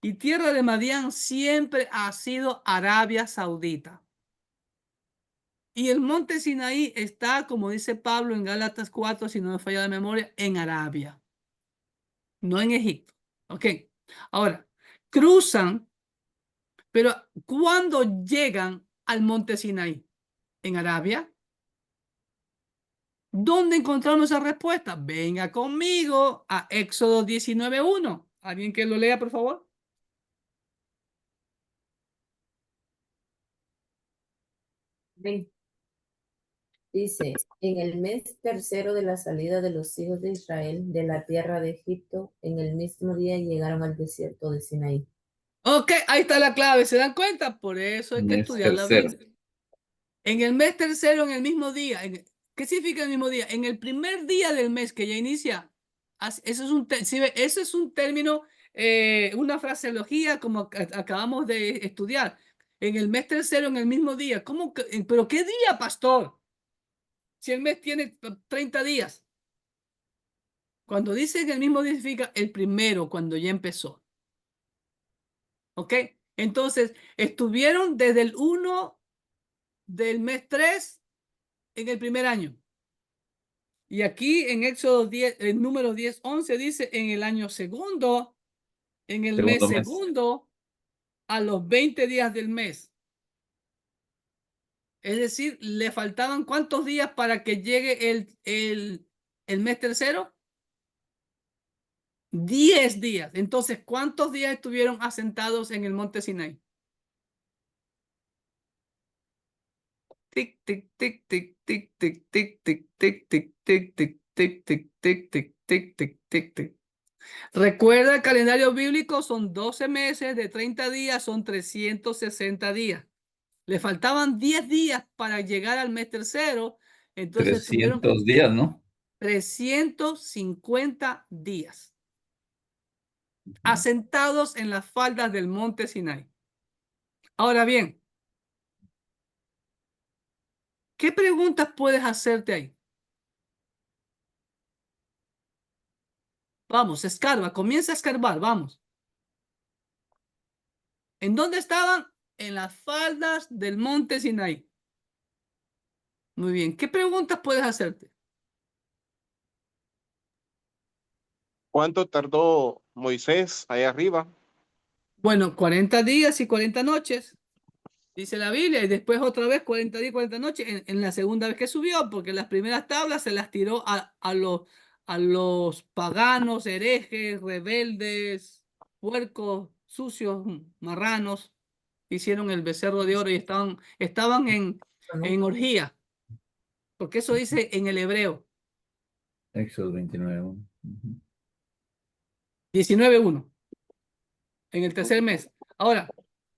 Y tierra de Madián siempre ha sido Arabia Saudita. Y el monte Sinaí está, como dice Pablo en Gálatas 4, si no me falla la memoria, en Arabia, no en Egipto. Ok. Ahora, cruzan, pero ¿cuándo llegan al monte Sinaí? ¿En Arabia? ¿Dónde encontramos esa respuesta? Venga conmigo a Éxodo 19:1. ¿Alguien que lo lea, por favor? Ven. Dice, en el mes tercero de la salida de los hijos de Israel de la tierra de Egipto, en el mismo día llegaron al desierto de Sinaí. Ok, ahí está la clave. ¿Se dan cuenta? Por eso hay que Mes estudiar la tercero. Biblia. En el mes tercero, en el mismo día. ¿Qué significa el mismo día? En el primer día del mes que ya inicia. Eso es ese es un término, una fraseología como acabamos de estudiar. En el mes tercero, en el mismo día. ¿Pero qué día, pastor? Si el mes tiene 30 días. Cuando dice en el mismo día significa el primero, cuando ya empezó. ¿Ok? Entonces, estuvieron desde el 1 del mes 3 en el primer año. Y aquí en Éxodo 10, el número 10:11 dice en el año segundo, en el mes Segundo mes. segundo, a los 20 días del mes. Es decir, le faltaban ¿cuántos días para que llegue el mes tercero? 10 días. Entonces, ¿cuántos días estuvieron asentados en el monte Sinai? Tic, tic, tic, tic, tic, tic, tic, tic, tic, tic, tic, tic, tic, tic, tic, tic, tic, tic, tic, tic. Recuerda, el calendario bíblico son 12 meses, de 30 días son 360 días. Le faltaban 10 días para llegar al mes tercero, entonces tuvieron 300 días, ¿no? 350 días asentados en las faldas del monte Sinai. Ahora bien, ¿qué preguntas puedes hacerte ahí? Vamos, escarba, comienza a escarbar, vamos. ¿En dónde estaban? En las faldas del monte Sinai. Muy bien, ¿qué preguntas puedes hacerte? ¿Cuánto tardó Moisés allá arriba? Bueno, 40 días y 40 noches, dice la Biblia, y después otra vez 40 días y 40 noches en la segunda vez que subió, porque las primeras tablas se las tiró a los paganos, herejes, rebeldes, puercos, sucios, marranos. Hicieron el becerro de oro y estaban en orgía, porque eso dice en el hebreo. Éxodo 29. 19:1, en el tercer mes. Ahora,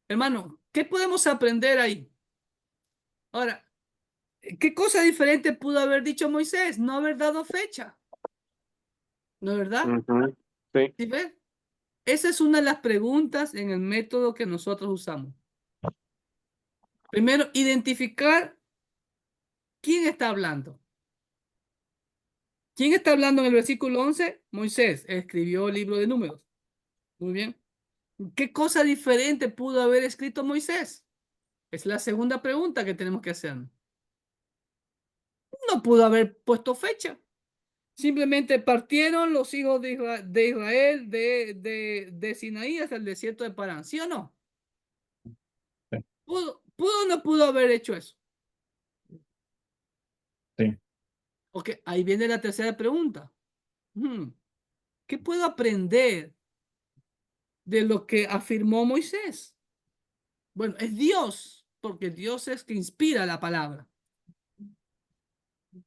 hermano, ¿qué podemos aprender ahí? Ahora, ¿qué cosa diferente pudo haber dicho Moisés? No haber dado fecha. ¿No es verdad? Ujú, sí. ¿Sí ves? Esa es una de las preguntas en el método que nosotros usamos. Primero, identificar quién está hablando. ¿Quién está hablando en el versículo 11? Moisés escribió el libro de Números. Muy bien. ¿Qué cosa diferente pudo haber escrito Moisés? Es la segunda pregunta que tenemos que hacer. No pudo haber puesto fecha. Simplemente partieron los hijos de Israel de Sinaí hasta el desierto de Parán, ¿sí o no? ¿Pudo o no pudo haber hecho eso? Sí. Ok, ahí viene la tercera pregunta. ¿Qué puedo aprender de lo que afirmó Moisés? Bueno, es Dios, porque Dios es que inspira la palabra.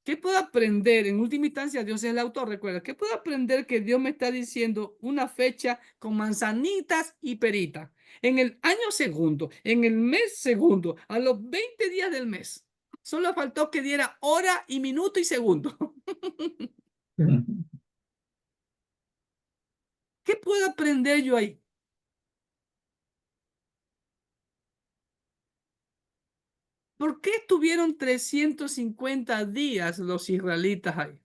¿Qué puedo aprender? En última instancia, Dios es el autor, recuerda. ¿Qué puedo aprender que Dios me está diciendo una fecha con manzanitas y peritas? En el año segundo, en el mes segundo, a los 20 días del mes. Solo faltó que diera hora y minuto y segundo. ¿Qué puedo aprender yo ahí? ¿Por qué estuvieron 350 días los israelitas ahí?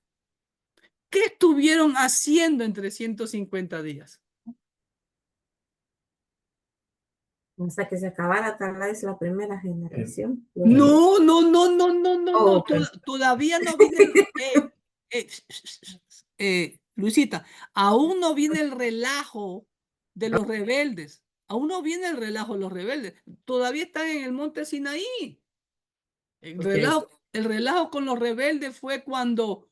¿Qué estuvieron haciendo en 350 días? Hasta que se acabara tal vez la primera generación. No, Oh, pues. todavía no viene Luisita, aún no viene el relajo de los rebeldes. Aún no viene el relajo de los rebeldes. Todavía están en el monte Sinaí. El relajo con los rebeldes fue cuando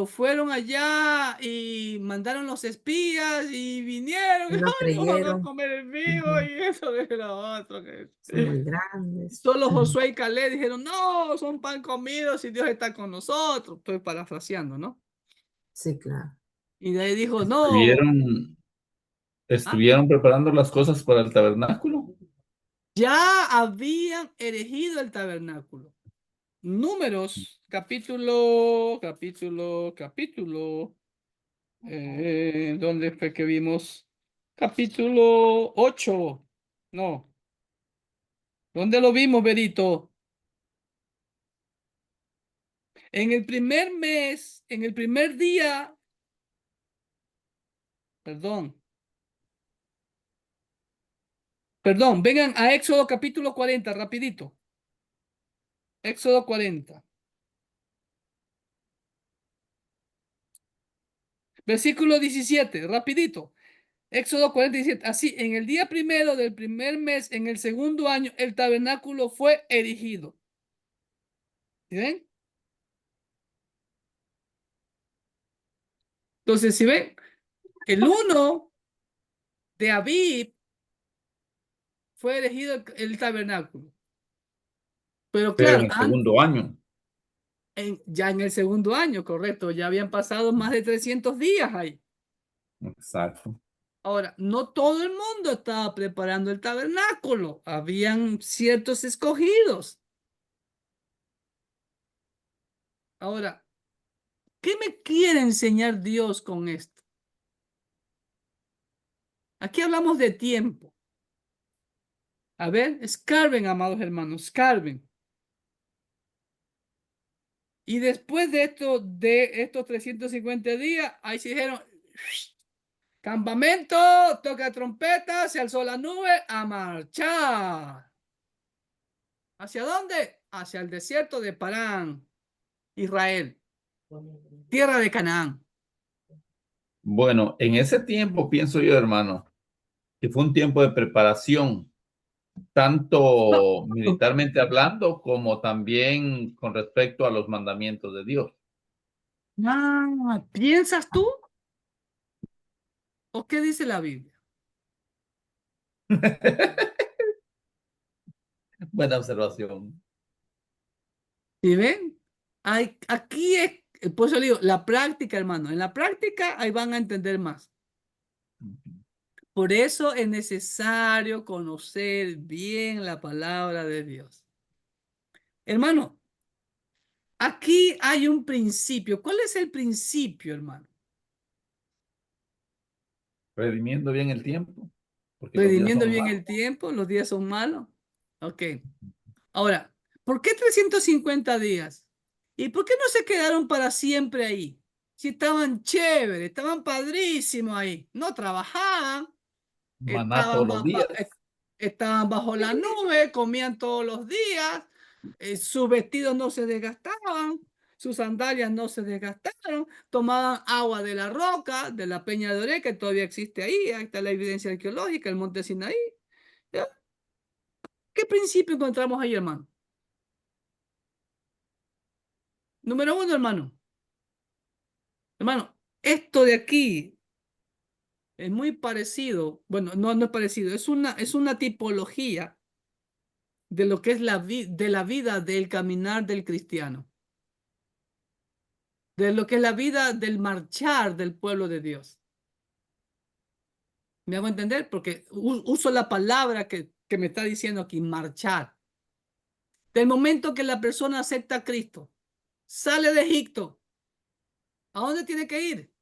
fueron allá y mandaron los espías y vinieron, No ay, nos van a creyeron. comer el vivo y eso de lo otro. Son muy grandes. Solo Josué y Caleb dijeron, no, son pan comidos y Dios está con nosotros. Estoy parafraseando, ¿no? Sí, claro. Y de ahí dijo, no. Estuvieron preparando las cosas para el tabernáculo. Ya habían erigido el tabernáculo. Números, capítulo. ¿Dónde fue que vimos? Capítulo 8. No. ¿Dónde lo vimos, Berito? En el primer mes, en el primer día. Perdón, vengan a Éxodo capítulo 40, rapidito. Éxodo 40. Versículo 17, rapidito. Éxodo 47. Así, en el día primero del primer mes, en el segundo año, el tabernáculo fue erigido. ¿Sí ven? Entonces, si ven, el 1 de Abib fue erigido el tabernáculo. Pero Pero claro, en el segundo año. ya en el segundo año, correcto, ya habían pasado más de 300 días ahí. Exacto. Ahora, no todo el mundo estaba preparando el tabernáculo. Habían ciertos escogidos. Ahora, ¿qué me quiere enseñar Dios con esto? Aquí hablamos de tiempo. A ver, escarben, amados hermanos, escarben. Y después de estos 350 días, ahí se dijeron, campamento, toca trompeta, se alzó la nube, a marchar. ¿Hacia dónde? Hacia el desierto de Parán, Israel, tierra de Canaán. Bueno, en ese tiempo pienso yo, hermano, que fue un tiempo de preparación, tanto militarmente hablando como también con respecto a los mandamientos de Dios. ¿Piensas tú? ¿O qué dice la Biblia? Buena observación. ¿Sí ven? Aquí es, por eso le digo, la práctica, hermano. En la práctica ahí van a entender más. Por eso es necesario conocer bien la palabra de Dios. Hermano, aquí hay un principio. ¿Cuál es el principio, hermano? Redimiendo bien el tiempo. Redimiendo bien el tiempo, los días son malos. Ok. Ahora, ¿por qué 350 días? ¿Y por qué no se quedaron para siempre ahí? Si estaban chéveres, estaban padrísimos ahí. No trabajaban, Maná todos los días. estaban bajo la nube, comían todos los días, sus vestidos no se desgastaban, sus sandalias no se desgastaron, tomaban agua de la roca, de la Peña de Oré, que todavía existe ahí está la evidencia arqueológica, el monte Sinaí. ¿Ya? ¿Qué principio encontramos ahí, hermano? Número uno, hermano. Hermano, esto de aquí es muy parecido. Bueno, no es parecido. Es una tipología de lo que es de la vida del caminar del cristiano. De lo que es la vida del marchar del pueblo de Dios. ¿Me hago entender? Porque uso la palabra que me está diciendo aquí, marchar. Del momento que la persona acepta a Cristo, sale de Egipto, ¿a dónde tiene que ir?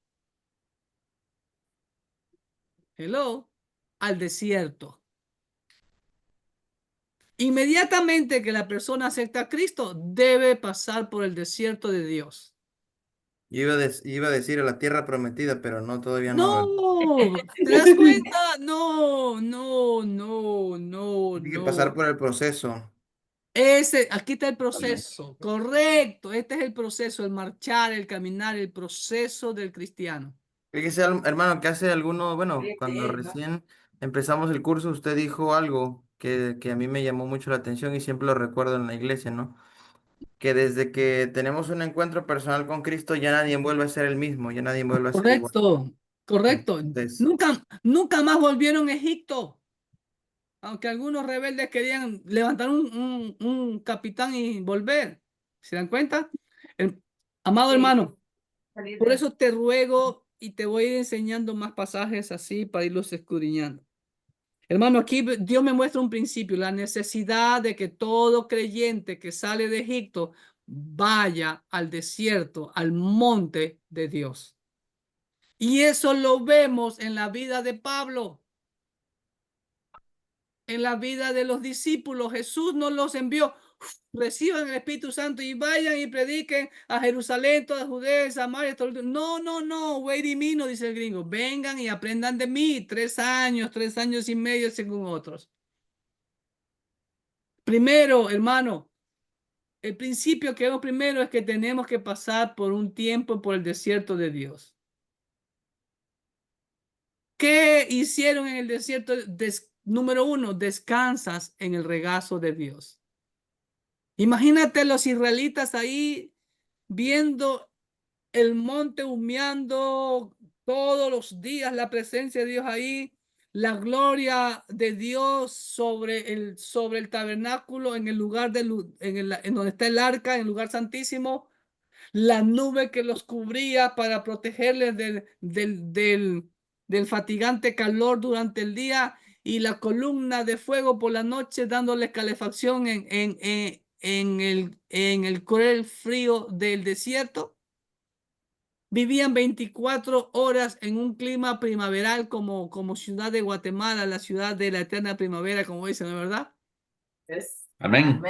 Hello, al desierto. Inmediatamente que la persona acepta a Cristo, debe pasar por el desierto de Dios. Yo iba a decir a la tierra prometida, pero no, todavía no. No, ¿te das cuenta? No, no, no, no, Hay que pasar no. por el proceso. Aquí está el proceso, correcto. Este es el proceso, el marchar, el caminar, el proceso del cristiano. Fíjese, hermano, que hace alguno, bueno, cuando recién empezamos el curso, usted dijo algo que a mí me llamó mucho la atención y siempre lo recuerdo en la iglesia, ¿no? Que desde que tenemos un encuentro personal con Cristo, ya nadie vuelve a ser el mismo, ya nadie vuelve a ser igual. Correcto, correcto. Entonces, Nunca más volvieron a Egipto. Aunque algunos rebeldes querían levantar un capitán y volver. ¿Se dan cuenta? Amado hermano, por eso te ruego y te voy a ir enseñando más pasajes así para irlos escudriñando. Hermano, aquí Dios me muestra un principio, la necesidad de que todo creyente que sale de Egipto vaya al desierto, al monte de Dios. Y eso lo vemos en la vida de Pablo, en la vida de los discípulos. Jesús nos los envió. Reciban el Espíritu Santo y vayan y prediquen a Jerusalén, toda Judea, Samaria. No, wait a minute, dice el gringo. Vengan y aprendan de mí. 3 años y medio según otros. Primero, hermano, el principio que vemos primero es que tenemos que pasar por un tiempo por el desierto de Dios. ¿Qué hicieron en el desierto? Número uno, descansas en el regazo de Dios. Imagínate los israelitas ahí viendo el monte humeando todos los días, la presencia de Dios ahí, la gloria de Dios sobre el tabernáculo en el lugar en donde está el arca, en el lugar santísimo, la nube que los cubría para protegerles del fatigante calor durante el día y la columna de fuego por la noche dándole calefacción en el cruel frío del desierto. Vivían 24 horas en un clima primaveral como ciudad de Guatemala, la ciudad de la eterna primavera, como dicen, ¿no es verdad? Amén.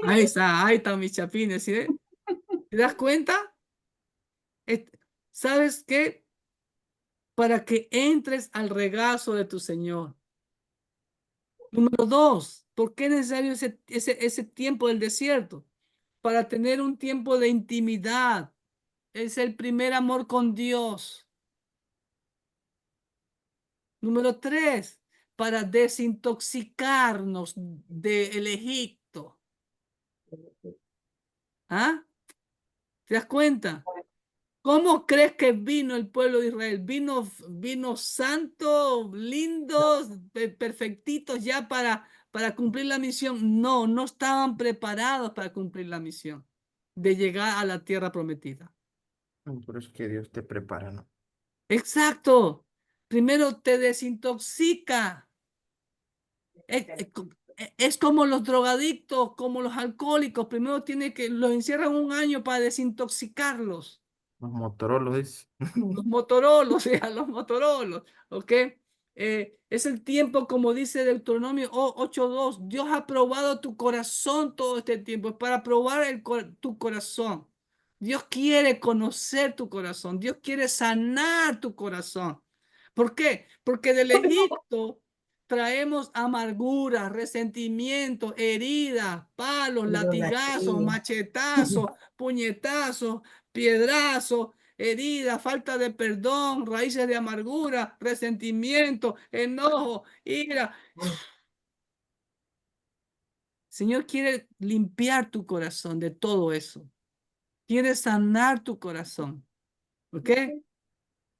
Ahí están mis chapines, ¿sí? ¿Te das cuenta? ¿Sabes qué? Para que entres al regazo de tu Señor. Número 2, ¿por qué es necesario ese tiempo del desierto? Para tener un tiempo de intimidad. Es el primer amor con Dios. Número 3, para desintoxicarnos del Egipto. ¿Ah? ¿Te das cuenta? ¿Cómo crees que vino el pueblo de Israel? Vino santo, lindos, perfectitos ya para cumplir la misión. No estaban preparados para cumplir la misión de llegar a la tierra prometida. por eso es que Dios te prepara, ¿no? Exacto. Primero te desintoxica. Es como los drogadictos, como los alcohólicos. Primero los encierran un año para desintoxicarlos. Los Motorola dice. Los Motorolos, los Motorolos, ¿ok? Es el tiempo, como dice Deuteronomio 8:2. Dios ha probado tu corazón todo este tiempo. Es para probar tu corazón. Dios quiere conocer tu corazón. Dios quiere sanar tu corazón. ¿Por qué? Porque del Egipto traemos amargura, resentimiento, heridas, palos, latigazos, machetazos, puñetazos, piedrazos, heridas, falta de perdón, raíces de amargura, resentimiento, enojo, ira. Señor quiere limpiar tu corazón de todo eso. Quiere sanar tu corazón. ¿Ok?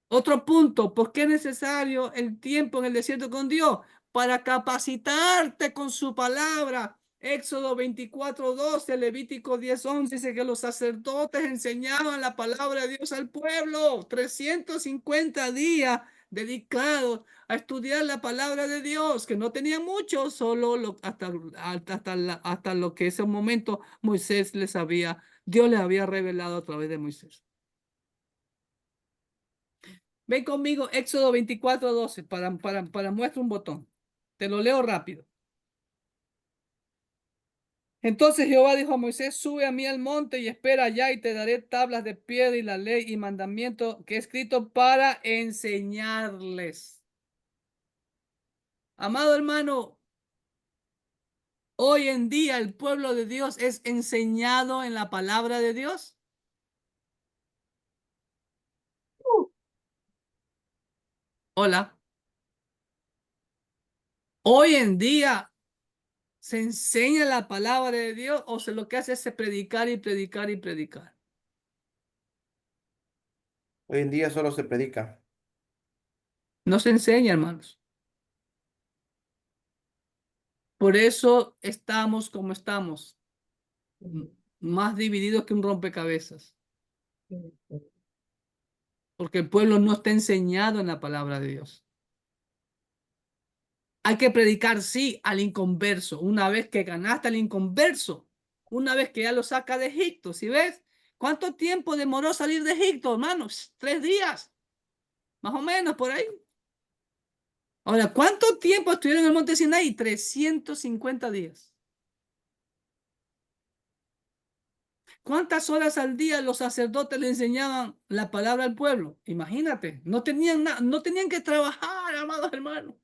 Otro punto, ¿por qué es necesario el tiempo en el desierto con Dios? Para capacitarte con su palabra. Éxodo 24:12, Levítico 10:11 dice que los sacerdotes enseñaban la palabra de Dios al pueblo. 350 días dedicados a estudiar la palabra de Dios, que no tenían mucho, solo hasta lo que ese momento Moisés Dios les había revelado a través de Moisés. Ven conmigo, Éxodo 24:12, para muestra un botón. Te lo leo rápido. Entonces Jehová dijo a Moisés, sube a mí al monte y espera allá y te daré tablas de piedra y la ley y mandamiento que he escrito para enseñarles. Amado hermano, hoy en día el pueblo de Dios es enseñado en la palabra de Dios. Hola. Hoy en día se enseña la palabra de Dios o lo que hace es predicar y predicar y predicar. Hoy en día solo se predica. No se enseña, hermanos. Por eso estamos como estamos, más divididos que un rompecabezas. Porque el pueblo no está enseñado en la palabra de Dios. Hay que predicar, sí, al inconverso. Una vez que ganaste al inconverso, una vez que ya lo saca de Egipto, ¿sí ves? ¿Cuánto tiempo demoró salir de Egipto, hermanos? 3 días, más o menos por ahí. Ahora, ¿cuánto tiempo estuvieron en el monte Sinaí? 350 días. ¿Cuántas horas al día los sacerdotes le enseñaban la palabra al pueblo? Imagínate, no tenían no tenían que trabajar, amados hermanos.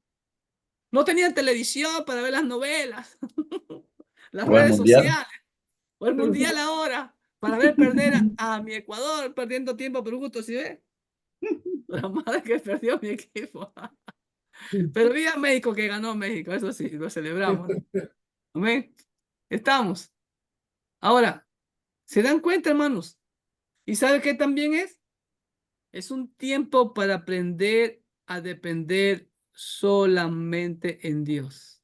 No tenían televisión para ver las novelas, las O el redes mundial. sociales, o el mundial ahora, para ver perder a mi Ecuador perdiendo tiempo por gusto, ¿sí ves? La madre que perdió mi equipo. Pero vi a México que ganó México, eso sí, lo celebramos. Amén. Estamos. Ahora, ¿se dan cuenta, hermanos? ¿Y sabe qué también es? Es un tiempo para aprender a depender solamente en Dios.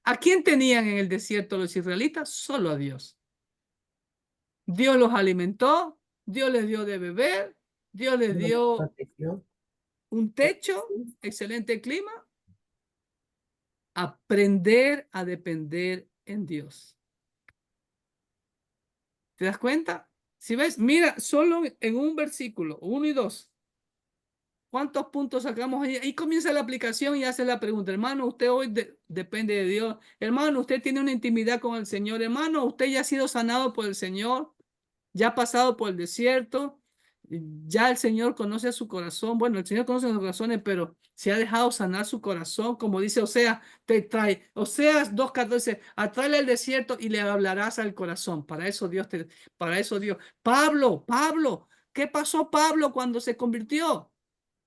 ¿A quién tenían en el desierto los israelitas? Solo a Dios. Dios los alimentó, Dios les dio de beber, Dios les dio un techo, excelente clima. Aprender a depender en Dios. ¿Te das cuenta? Si ves, mira, solo en un versículo, 1 y 2. ¿Cuántos puntos sacamos ahí? Ahí comienza la aplicación y hace la pregunta. Hermano, usted hoy depende de Dios. Hermano, usted tiene una intimidad con el Señor. Hermano, usted ya ha sido sanado por el Señor. Ya ha pasado por el desierto. Ya el Señor conoce su corazón. Bueno, el Señor conoce los corazones, pero se ha dejado sanar su corazón. Como dice Oseas, te trae. Oseas 2:14, atráele al desierto y le hablarás al corazón. Para eso Dios. Pablo, ¿qué pasó Pablo cuando se convirtió?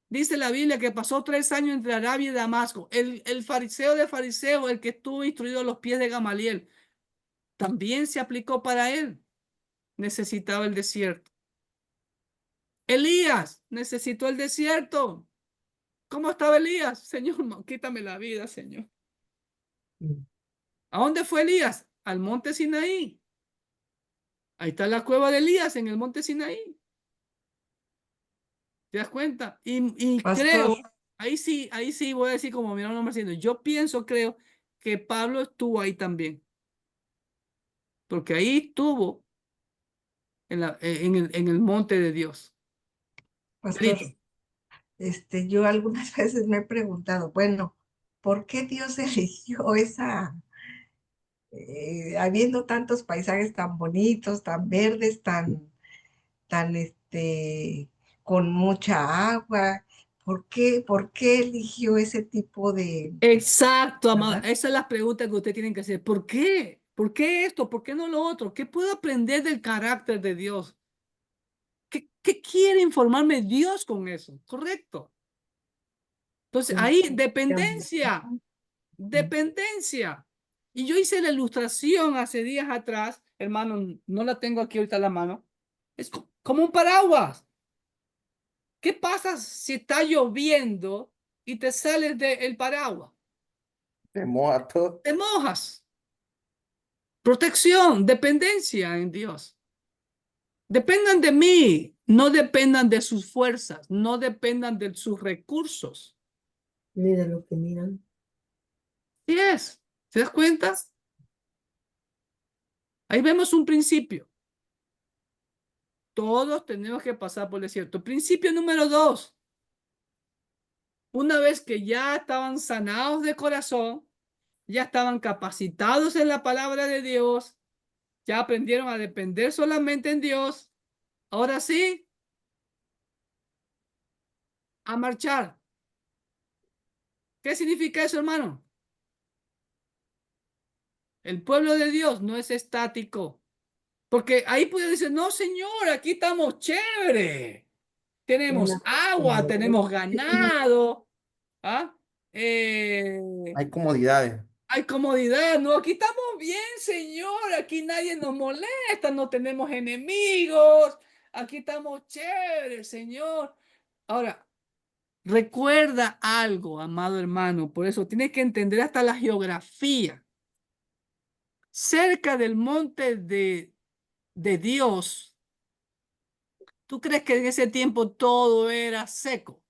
Dice la Biblia que pasó 3 años entre Arabia y Damasco. El fariseo de fariseos, el que estuvo instruido a los pies de Gamaliel, también se aplicó para él. Necesitaba el desierto. Elías necesitó el desierto. ¿Cómo estaba Elías? Señor, no, quítame la vida, Señor. ¿A dónde fue Elías? Al monte Sinaí. Ahí está la cueva de Elías en el monte Sinaí. ¿Te das cuenta? Y creo, ahí sí voy a decir como mi hermano Marcelo, yo creo que Pablo estuvo ahí también. Porque ahí estuvo en el monte de Dios. Pastor, yo algunas veces me he preguntado, bueno, ¿por qué Dios eligió habiendo tantos paisajes tan bonitos, tan verdes, tan, con mucha agua? ¿Por qué eligió ese tipo de... Exacto, amada. ¿verdad? Esa es la pregunta que usted tiene que hacer. ¿Por qué? ¿Por qué esto? ¿Por qué no lo otro? ¿Qué puedo aprender del carácter de Dios? ¿Qué quiere informarme Dios con eso? Correcto. Entonces, ahí dependencia. Y yo hice la ilustración hace días atrás, hermano, no la tengo aquí ahorita a la mano. Es como un paraguas. ¿Qué pasa si está lloviendo y te sales del paraguas? Te moja todo. Te mojas. Protección, dependencia en Dios. Dependan de mí, no dependan de sus fuerzas, no dependan de sus recursos. Ni de lo que miran. ¿Sí es? ¿Se das cuenta? Ahí vemos un principio. Todos tenemos que pasar por el desierto. Principio número 2. Una vez que ya estaban sanados de corazón, ya estaban capacitados en la palabra de Dios, ya aprendieron a depender solamente en Dios, ahora sí, a marchar. ¿Qué significa eso, hermano? El pueblo de Dios no es estático. Porque ahí puede decir, no, señor, aquí estamos chévere. Tenemos agua, tenemos ganado. ¿Ah? Hay comodidades. Hay comodidad, no, aquí estamos bien, señor, aquí nadie nos molesta, no tenemos enemigos, aquí estamos chéveres, señor. Ahora, recuerda algo, amado hermano, por eso tienes que entender hasta la geografía. Cerca del monte de Dios, ¿tú crees que en ese tiempo todo era seco?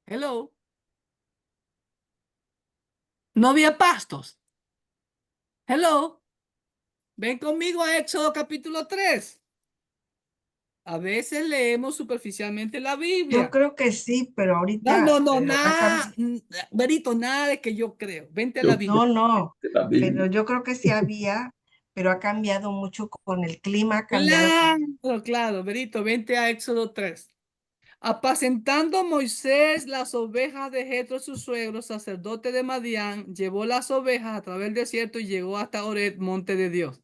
Hello. No había pastos. Hello. Ven conmigo a Éxodo capítulo 3. A veces leemos superficialmente la Yo Biblia. creo que sí, pero No, ahorita no, no, acá, nada, Berito, nada de que yo creo. Vente a la Biblia. no, La Biblia. pero yo creo que sí había, pero ha cambiado mucho con el clima, ha cambiado. Claro, claro, Berito, vente a Éxodo 3. Apacentando Moisés las ovejas de Jetro, su suegro, sacerdote de Madián, llevó las ovejas a través del desierto y llegó hasta Horeb, monte de Dios.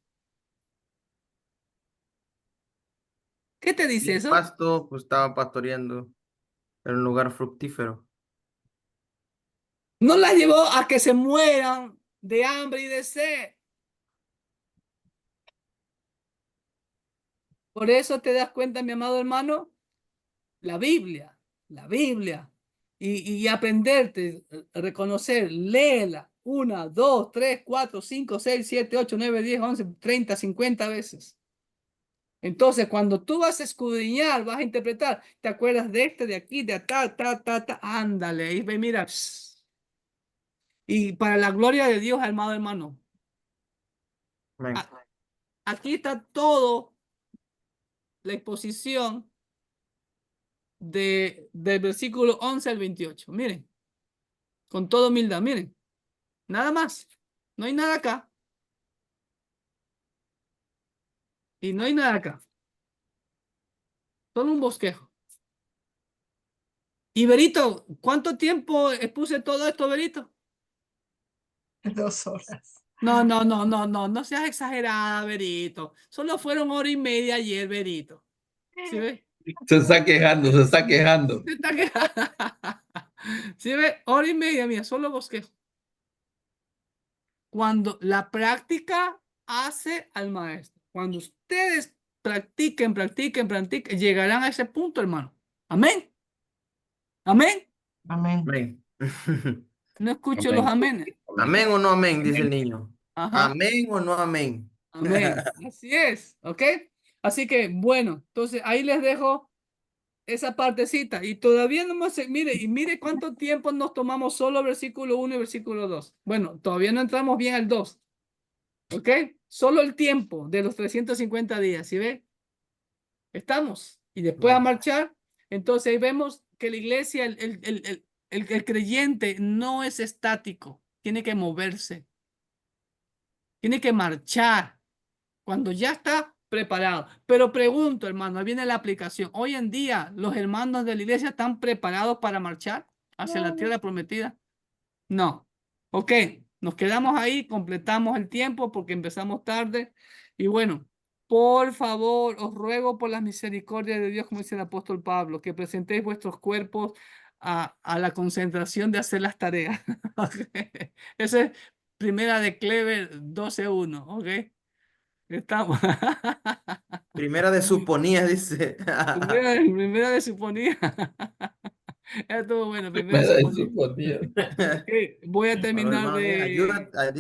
¿Qué te Y dice el eso? pasto, pues estaba pastoreando en un lugar fructífero. No las llevó a que se mueran de hambre y de sed. Por eso te das cuenta, mi amado hermano, la Biblia, y aprenderte, reconocer, léela 1, 2, 3, 4, 5, 6, 7, 8, 9, 10, 11, 30, 50 veces. Entonces, cuando tú vas a escudriñar, vas a interpretar, te acuerdas de este, de aquí, de acá, ándale, y ve, mira. Y para la gloria de Dios, amado hermano, Amén. aquí está todo la exposición del versículo 11 al 28. Miren, con toda humildad, miren, nada más. No hay nada acá. Y no hay nada acá. Solo un bosquejo. Y Berito, ¿cuánto tiempo expuse todo esto, Berito? 2 horas. No, no, no, no, no, no seas exagerada, Berito. Solo fueron 1 hora y media ayer, Berito. ¿Sí ves? Se está quejando, se está quejando. Se está quejando. ¿Sí ves? 1 hora y media, mía, solo bosquejo. Cuando la práctica hace al maestro. Cuando ustedes practiquen, llegarán a ese punto, hermano. Amén. Amén. Amén. Amén. No escucho Amén. los amenes. Amén o no amén, dice el niño. Ajá. Amén o no amén. Amén. Así es. ¿Ok? Así que, bueno, entonces ahí les dejo esa partecita. Y todavía no más, mire cuánto tiempo nos tomamos solo versículo 1 y versículo 2. Bueno, todavía no entramos bien al 2. ¿Ok? Solo el tiempo de los 350 días, ¿sí ve? Estamos. Y después a marchar. Entonces ahí vemos que la iglesia, el creyente no es estático. Tiene que moverse. Tiene que marchar cuando ya está preparado. Pero pregunto, hermano, ahí viene la aplicación. Hoy en día, ¿los hermanos de la iglesia están preparados para marchar hacia la tierra prometida? No. Ok, nos quedamos ahí, completamos el tiempo porque empezamos tarde. Y bueno, por favor, os ruego por las misericordias de Dios, como dice el apóstol Pablo, que presentéis vuestros cuerpos a la concentración de hacer las tareas. Ok. Esa es primera de Clever 12:1, ¿ok? Estamos. Primera de suponía, dice. Primera de suponía. Estuvo bueno, primera de Me da suponía. eso, por Dios. Ok, voy a Ahora, terminar hermano, de... ayuda, dice